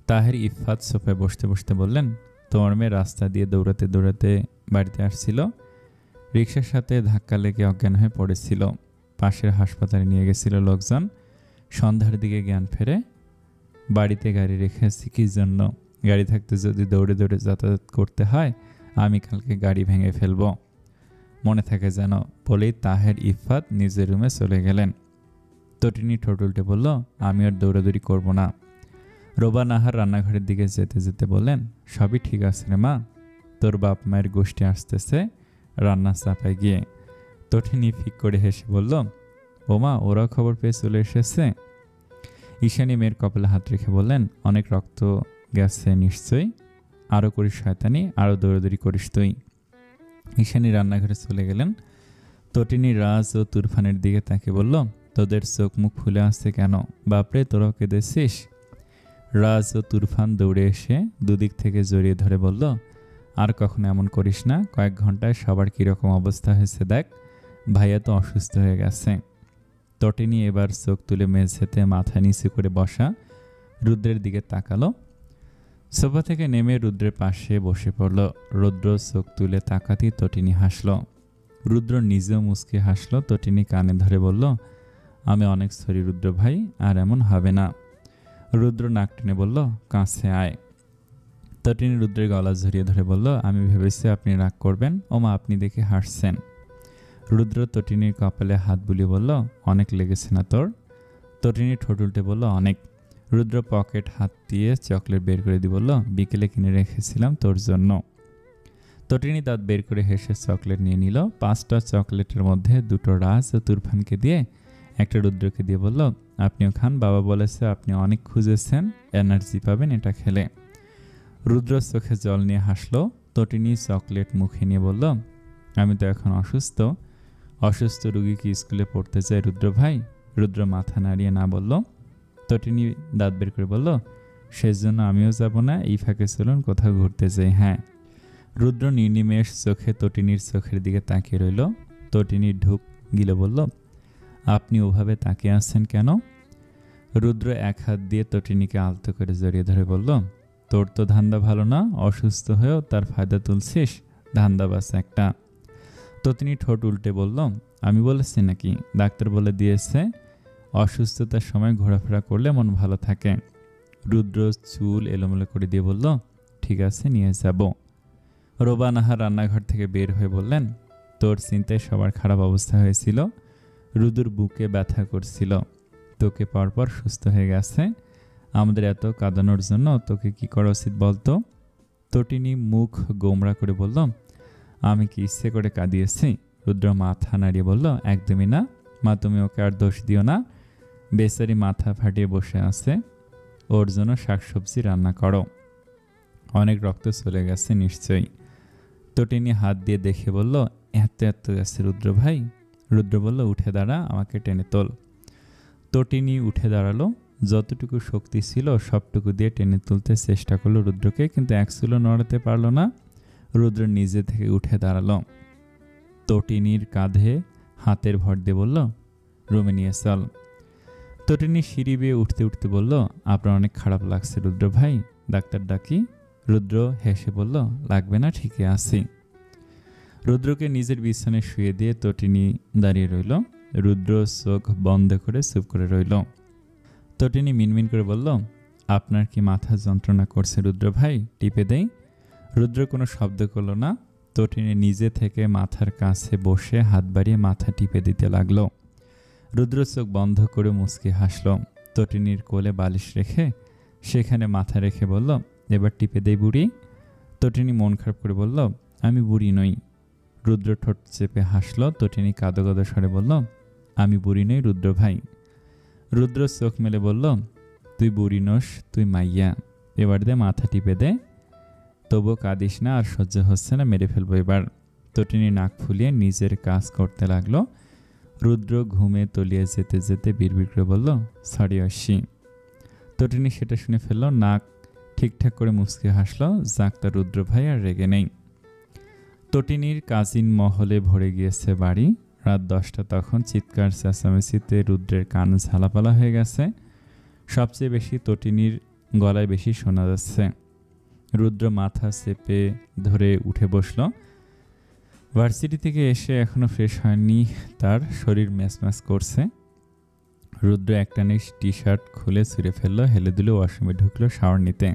তাহের ইফাত সোফায় বসতে বসতে বললেন, তোমার মেয়ে রাস্তা দিয়ে দৌড়াতে দৌড়াতে বাড়িতে আসছিল, রিক্সার সাথে ধাক্কা লেগে অজ্ঞান হয়ে পড়েছিল। পাশের হাসপাতালে নিয়ে গেছিল লোকজন। সন্ধ্যার দিকে জ্ঞান ফেরে। বাড়িতে গাড়ি রেখেছি কি জন্য? গাড়ি থাকতে যদি দৌড়ে দৌড়ে যাতায়াত করতে হয়, আমি কালকে গাড়ি ভেঙে ফেলব, মনে থাকে যেন, বলেই তাহের ইফাত নিজের রুমে চলে গেলেন। তটিনী ঠোঁট উল্টে বলল, আমি আর দৌড়াদৌড়ি করব না। রোবা নাহার রান্নাঘরের দিকে যেতে যেতে বললেন, সবই ঠিক আছে রে মা, তোর বাপ মায়ের গোষ্ঠী আসতেছে রান্না চাপায় গিয়ে। তটিনী ফিক করে হেসে বলল, ও মা, ওরা খবর পেয়ে চলে এসেছে? ঈশানী মেয়ের কপালে হাত রেখে বললেন, অনেক রক্ত গেছে নিশ্চয়ই, আরও করিস শয়তানি, আরও দৌড়াদৌড়ি করিস তুই। ঈশানী রান্নাঘরে চলে গেলেন। তটিনী রাজ ও তুরফানের দিকে তাকে বলল, তোদের চোখ মুখ ফুলে আসছে কেন? বাপরে, তোরাও কেঁদেছিস? রাজ ও তুরফান দৌড়ে এসে দুদিক থেকে জড়িয়ে ধরে বলল, আর কখনো এমন করিস না, কয়েক ঘন্টায় সবার কীরকম অবস্থা হয়েছে দেখ, ভাইয়া তো অসুস্থ হয়ে গেছে। তটিনী এবার চোখ তুলে মেঝেতে মাথা নিচু করে বসা রুদ্রের দিকে তাকালো। সোফা থেকে নেমে রুদ্রের পাশে বসে পড়ল। রুদ্র চোখ তুলে তাকাতেই তটিনী হাসল। রুদ্র নিজেও মুচকে হাসল। তটিনী কানে ধরে বলল, আমি অনেক সরি রুদ্র ভাই, আর এমন হবে না। রুদ্র নাক টেনে বলল, কাছে আয়। তটিনী রুদ্রের গলা জড়িয়ে ধরে বলল, আমি ভেবেছি আপনি রাগ করবেন, ও মা, আপনি দেখে হাসছেন। রুদ্র তটিনীর কপালে হাত বুলিয়ে বলল, অনেক লেগেছে না তোর? তটিনী ঠোঁট উল্টে বলল, অনেক। রুদ্র পকেট হাত দিয়ে চকলেট বের করে দিয়ে বলল, বিকেলে কিনে রেখেছিলাম তোর জন্য। তটিনী দাঁত বের করে হেসে চকলেট নিয়ে নিল। 5টা চকলেটের মধ্যে 2টো রাজ ও তুরফানকে দিয়ে একটা রুদ্রকে দিয়ে বলল, আপনিও খান, বাবা বলেছে আপনি অনেক খুঁজেছেন, এনার্জি পাবেন এটা খেলে। রুদ্র চোখে জল নিয়ে হাসলো। তটিনী চকলেট মুখে নিয়ে বলল, আমি তো এখন অসুস্থ। অসুস্থ রুগী কি স্কুলে পড়তে চায় রুদ্র ভাই? রুদ্র মাথা নাড়িয়ে না বলল। তটিনী দাঁত বের করে বলল, সেজন্য আমিও যাব না, এই ফাঁকে চলুন কোথাও ঘুরতে যাই। হ্যাঁ। রুদ্র নির্নিমেষ চোখে তটিনীর চোখের দিকে তাকিয়ে রইল। তটিনী ঢুক গিলে বলল, আপনি ওভাবে তাকিয়ে আছেন কেন? রুদ্র এক হাত দিয়ে তটিনীকে আলতো করে জড়িয়ে ধরে বলল, তোর তো ধান্দা ভালো না, অসুস্থ হয়েও তার ফায়দা তুলছিস, ধান্দাবাজ একটা। তটিনী ঠোঁট উল্টে বলল, আমি বলেছি নাকি? ডাক্তার বলে দিয়েছে অসুস্থতার সময় ঘোরাফেরা করলে মন ভালো থাকে। রুদ্র চুল এলোমেলো করে দিয়ে বলল, ঠিক আছে, নিয়ে যাব। রোবা নাহা রান্নাঘর থেকে বের হয়ে বললেন, তোর চিন্তায় সবার খারাপ অবস্থা হয়েছিল। রুদ্র বুকে ব্যথা করছিল, তোকে পরপর সুস্থ হয়ে গেছে। আমাদের এত কাঁদানোর জন্য তোকে কি করা উচিত বলতো? তটিনী মুখ গোমরা করে বলল, আমি কি ইচ্ছে করে কাঁদিয়েছি? রুদ্র মাথা নাড়িয়ে বলল, একদমই না মা, তুমি ওকে আর দোষ দিও না। বেচারি মাথা ফাটিয়ে বসে আছে, ওর জন্য শাকসবজি রান্না করো। অনেক রক্ত চলে গেছে নিশ্চয়ই। তটিনী হাত দিয়ে দেখে বলল, এত এত গেছে রুদ্র ভাই। রুদ্র বলল, উঠে দাঁড়া, আমাকে টেনে তোল। তটিনী উঠে দাঁড়ালো, যতটুকু শক্তি ছিল সবটুকু দিয়ে টেনে তুলতে চেষ্টা করলো রুদ্রকে, কিন্তু এক চুলও নড়াতে পারল না। রুদ্র নিজে থেকে উঠে দাঁড়ালো, তটিনীর কাঁধে হাতের ভর দিয়ে বলল, রুমে নিয়ে চল। তটিনী সিঁড়ি বেয়ে উঠতে উঠতে বলল, আপনার অনেক খারাপ লাগছে রুদ্র ভাই, ডাক্তার ডাকি? রুদ্র হেসে বলল, লাগবে না, ঠিকই আছি। রুদ্রকে নিজের বিছানায় শুয়ে দিয়ে তটিনী দাঁড়িয়ে রইল। রুদ্র চোখ বন্ধ করে চুপ করে রইল। তটিনী মিনমিন করে বলল, আপনার কি মাথা যন্ত্রণা করছে রুদ্র ভাই? টিপে দেই? রুদ্র কোনো শব্দ করল না। তটিনী নিজে থেকে মাথার কাছে বসে হাত বাড়িয়ে মাথা টিপে দিতে লাগলো। রুদ্র চোখ বন্ধ করে মুচকি হাসল। তটিনীর কোলে বালিশ রেখে সেখানে মাথা রেখে বলল, এবার টিপে দেই বুড়ি? তটিনী মন খারাপ করে বলল, আমি বুড়ি নই। রুদ্র ঠোঁট চেপে হাসল। তটিনী কাঁদো কাঁদো স্বরে বলল, আমি বুড়ি নই রুদ্র ভাই। রুদ্র চোখ মেলে বলল, তুই বুড়ি নোস, তুই মাইয়া। এবার দে, মাথা টিপে দে। তবুও কাঁদিস না, আর সহ্য হচ্ছে না, মেরে ফেলবো এবার। তটিনী নাক ফুলিয়ে নিজের কাজ করতে লাগলো। রুদ্র ঘুমে তলিয়ে যেতে যেতে বিড়বিড় করে বলল, সরি ঐশী। তটিনী সেটা শুনে ফেলল, নাক ঠিকঠাক করে মুচকে হাসলো। যাকতা রুদ্র ভাই আর রেগে নেই। তটিনীর কাজিন মহলে ভরে গিয়েছে বাড়ি। রাত 10টা তখন। চিৎকার চেঁচামেচিতে রুদ্রের কান ঝালাপালা হয়ে গেছে। সবচেয়ে বেশি তটিনীর গলায় বেশি শোনা যাচ্ছে। রুদ্র মাথা চেপে ধরে উঠে বসল। ভার্সিটি থেকে এসে এখনো ফ্রেশ হয়নি, তার শরীর ম্যাচম্যাচ করছে। রুদ্র একটানে টি শার্ট খুলে ছিঁড়ে ফেললো, হেলে দিল, ওয়াশরুমে ঢুকলো শাওয়ার নিতে।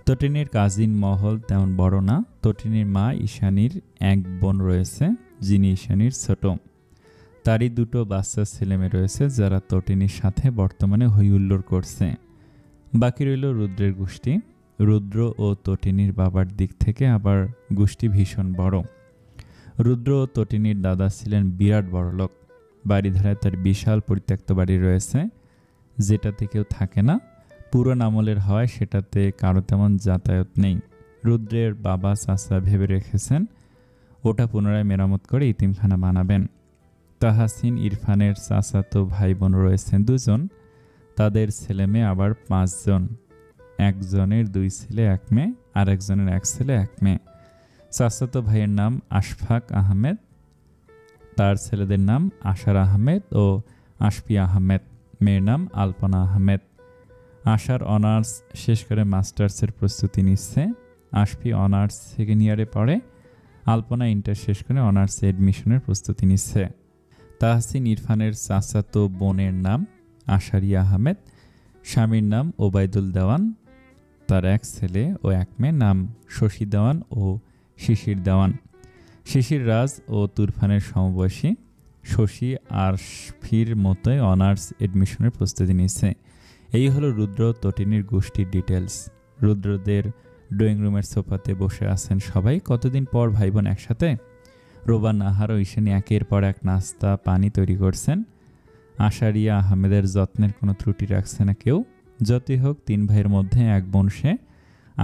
তটিনীর কাজিন মহল তেমন বড় না। তটিনীর মা ঈশানীর এক বোন রয়েছে, যিনি ঈশানীর ছোট। তারই দুটো বাচ্চা ছেলেমেয়ে রয়েছে, যারা তটিনীর সাথে বর্তমানে হইহুল্লোড় করছে। বাকি রইল রুদ্রের গোষ্ঠী। রুদ্র ও তটিনীর বাবার দিক থেকে আবার গোষ্ঠী ভীষণ বড়। রুদ্র ও তটিনীর দাদা ছিলেন বিরাট বড়লোক। বাড়িধারায় তার বিশাল পরিত্যক্ত বাড়ি রয়েছে, যেটাতে কেউ থাকে না। পুরনো আমলের হওয়ায় সেটাতে কারো তেমন যাতায়াত নেই। রুদ্রের বাবা চাচা ভেবে রেখেছেন ওটা পুনরায় মেরামত করে ইতিমখানা বানাবেন। তাহাসিন ইরফানের চাচাতো ভাই বোন রয়েছেন 2 জন, তাদের ছেলে মেয়ে আবার 5 জন। একজনের 2 ছেলে 1 মেয়ে, আর একজনের 1 ছেলে 1 মেয়ে। চাচাতো ভাইয়ের নাম আশফাক আহমেদ, তার ছেলেদের নাম আশার আহমেদ ও আশফি আহমেদ, মেয়ের নাম আলপনা আহমেদ। আশার অনার্স শেষ করে মাস্টার্সের প্রস্তুতি নিচ্ছে। আশফি অনার্স সেকেন্ড ইয়ারে পড়ে। আলপনা ইন্টার শেষ করে অনার্সে এডমিশনের প্রস্তুতি নিচ্ছে। তাহসিন ইরফানের চাচাতো বোনের নাম আশারিয়া আহমেদ, স্বামীর নাম ওবায়দুল দেওয়ান, তার 1 ছেলে ও 1 মেয়ে, নাম শশী দেওয়ান ও শিশির দেওয়ান। শিশির রাজ ও তুরফানের সমবয়সী। শশী আশফির মতোই অনার্স এডমিশনের প্রস্তুতি নিচ্ছে। এই হলো রুদ্র তটিনীর গোষ্ঠীর ডিটেলস। রুদ্রদের ড্রয়িং রুমের সোফাতে বসে আছেন সবাই। কতদিন পর ভাই বোন একসাথে। রোবা নাহার ও ঈশানী একের পর এক নাস্তা পানি তৈরি করছেন। আশারিয়া আহমেদের যত্নের কোনো ত্রুটি রাখছে না কেউ। যতই হোক 3 ভাইয়ের মধ্যে 1 বোন সে।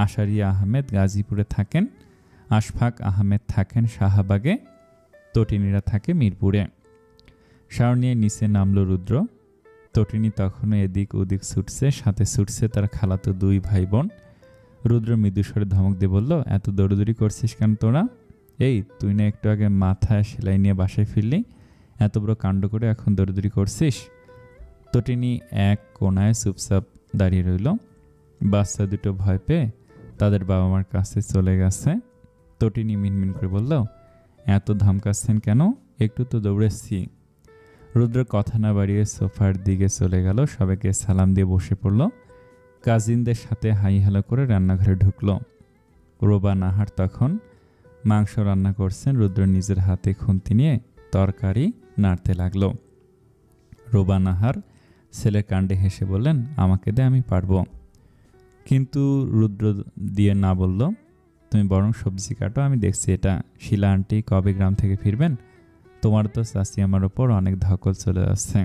আশারিয়া আহমেদ গাজীপুরে থাকেন, আশফাক আহমেদ থাকেন শাহবাগে, তটিনীরা থাকে মিরপুরে। শাওয়ার নিয়ে নিচে নামল রুদ্র। তটিনী তখনও এদিক ওদিক ছুটছে, সাথে ছুটছে তার খালাতো 2 ভাই বোন। রুদ্র মৃদুস্বরে ধমক দিয়ে বলল, এত দৌড়দৌড়ি করছিস কেন তোরা? এই তুই না একটু আগে মাথায় সেলাই নিয়ে বাসায় ফিরলি, এত বড় কাণ্ড করে এখন দৌড়দৌড়ি করছিস? তটিনী এক কোনায় চুপচাপ দাঁড়িয়ে রইল। বাচ্চা দুটো ভয় পেয়ে তাদের বাবা মার কাছে চলে গেছে। তটিনী মিনমিন করে বলল, এত ধমকাচ্ছেন কেন? একটু তো দৌড়েছি। রুদ্র কথা না বাড়িয়ে সোফার দিকে চলে গেল, সবাইকে সালাম দিয়ে বসে পড়ল। কাজিনদের সাথে হাই হ্যালো করে রান্নাঘরে ঢুকল। রোবা নাহার তখন মাংস রান্না করছেন। রুদ্র নিজের হাতে খুন্তি নিয়ে তরকারি নাড়তে লাগলো। রোবা নাহার ছেলের কাণ্ডে হেসে বললেন, আমাকে দে, আমি পারবো। কিন্তু রুদ্র দিয়ে না বলল, তুমি বরং সবজি কাটো, আমি দেখছি এটা। শিলা আন্টি কবে গ্রাম থেকে ফিরবেন? তোমার তো চাচি আমার ওপর অনেক ধকল চলে যাচ্ছে।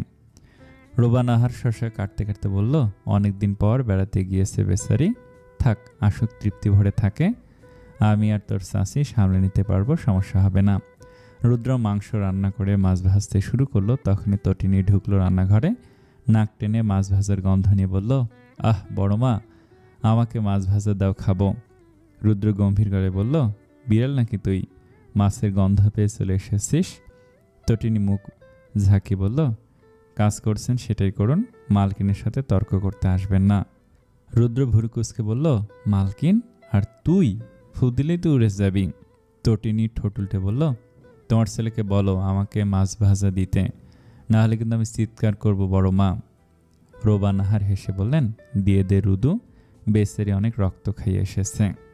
রোবা নাহার শসা কাটতে কাটতে বলল, অনেক দিন পর বেড়াতে গিয়েছে বেচারি, থাক আসুক, তৃপ্তি ভরে থাকে, আমি আর তোর চাচি সামলে নিতে পারবো, সমস্যা হবে না। রুদ্র মাংস রান্না করে মাছ ভাজতে শুরু করলো। তখনই তটিনী ঢুকলো রান্নাঘরে, নাক টেনে মাছ ভাজার গন্ধ নিয়ে বলল, আহ বড় মা, আমাকে মাছ ভাজা দাও, খাবো। রুদ্র গম্ভীর গলায় বলল, বিড়াল নাকি তুই, মাছের গন্ধ পেয়ে চলে এসেছিস? তটিনী মুখ ঝাঁকি বলল, কাজ করছেন সেটাই করুন, মালকিনের সাথে তর্ক করতে আসবেন না। রুদ্র ভুরুকুচকে বলল, মালকিন? আর তুই ফু দিলেই তুই উড়ে যাবি। তটিনী ঠোঁট উল্টে বলল, তোমার ছেলেকে বলো আমাকে মাছ ভাজা দিতে, না হলে কিন্তু আমি চিৎকার করব বড় মা। রোবা নাহার হেসে বললেন, দিয়ে দে রুদু, বেচারি অনেক রক্ত খাইয়ে এসেছে।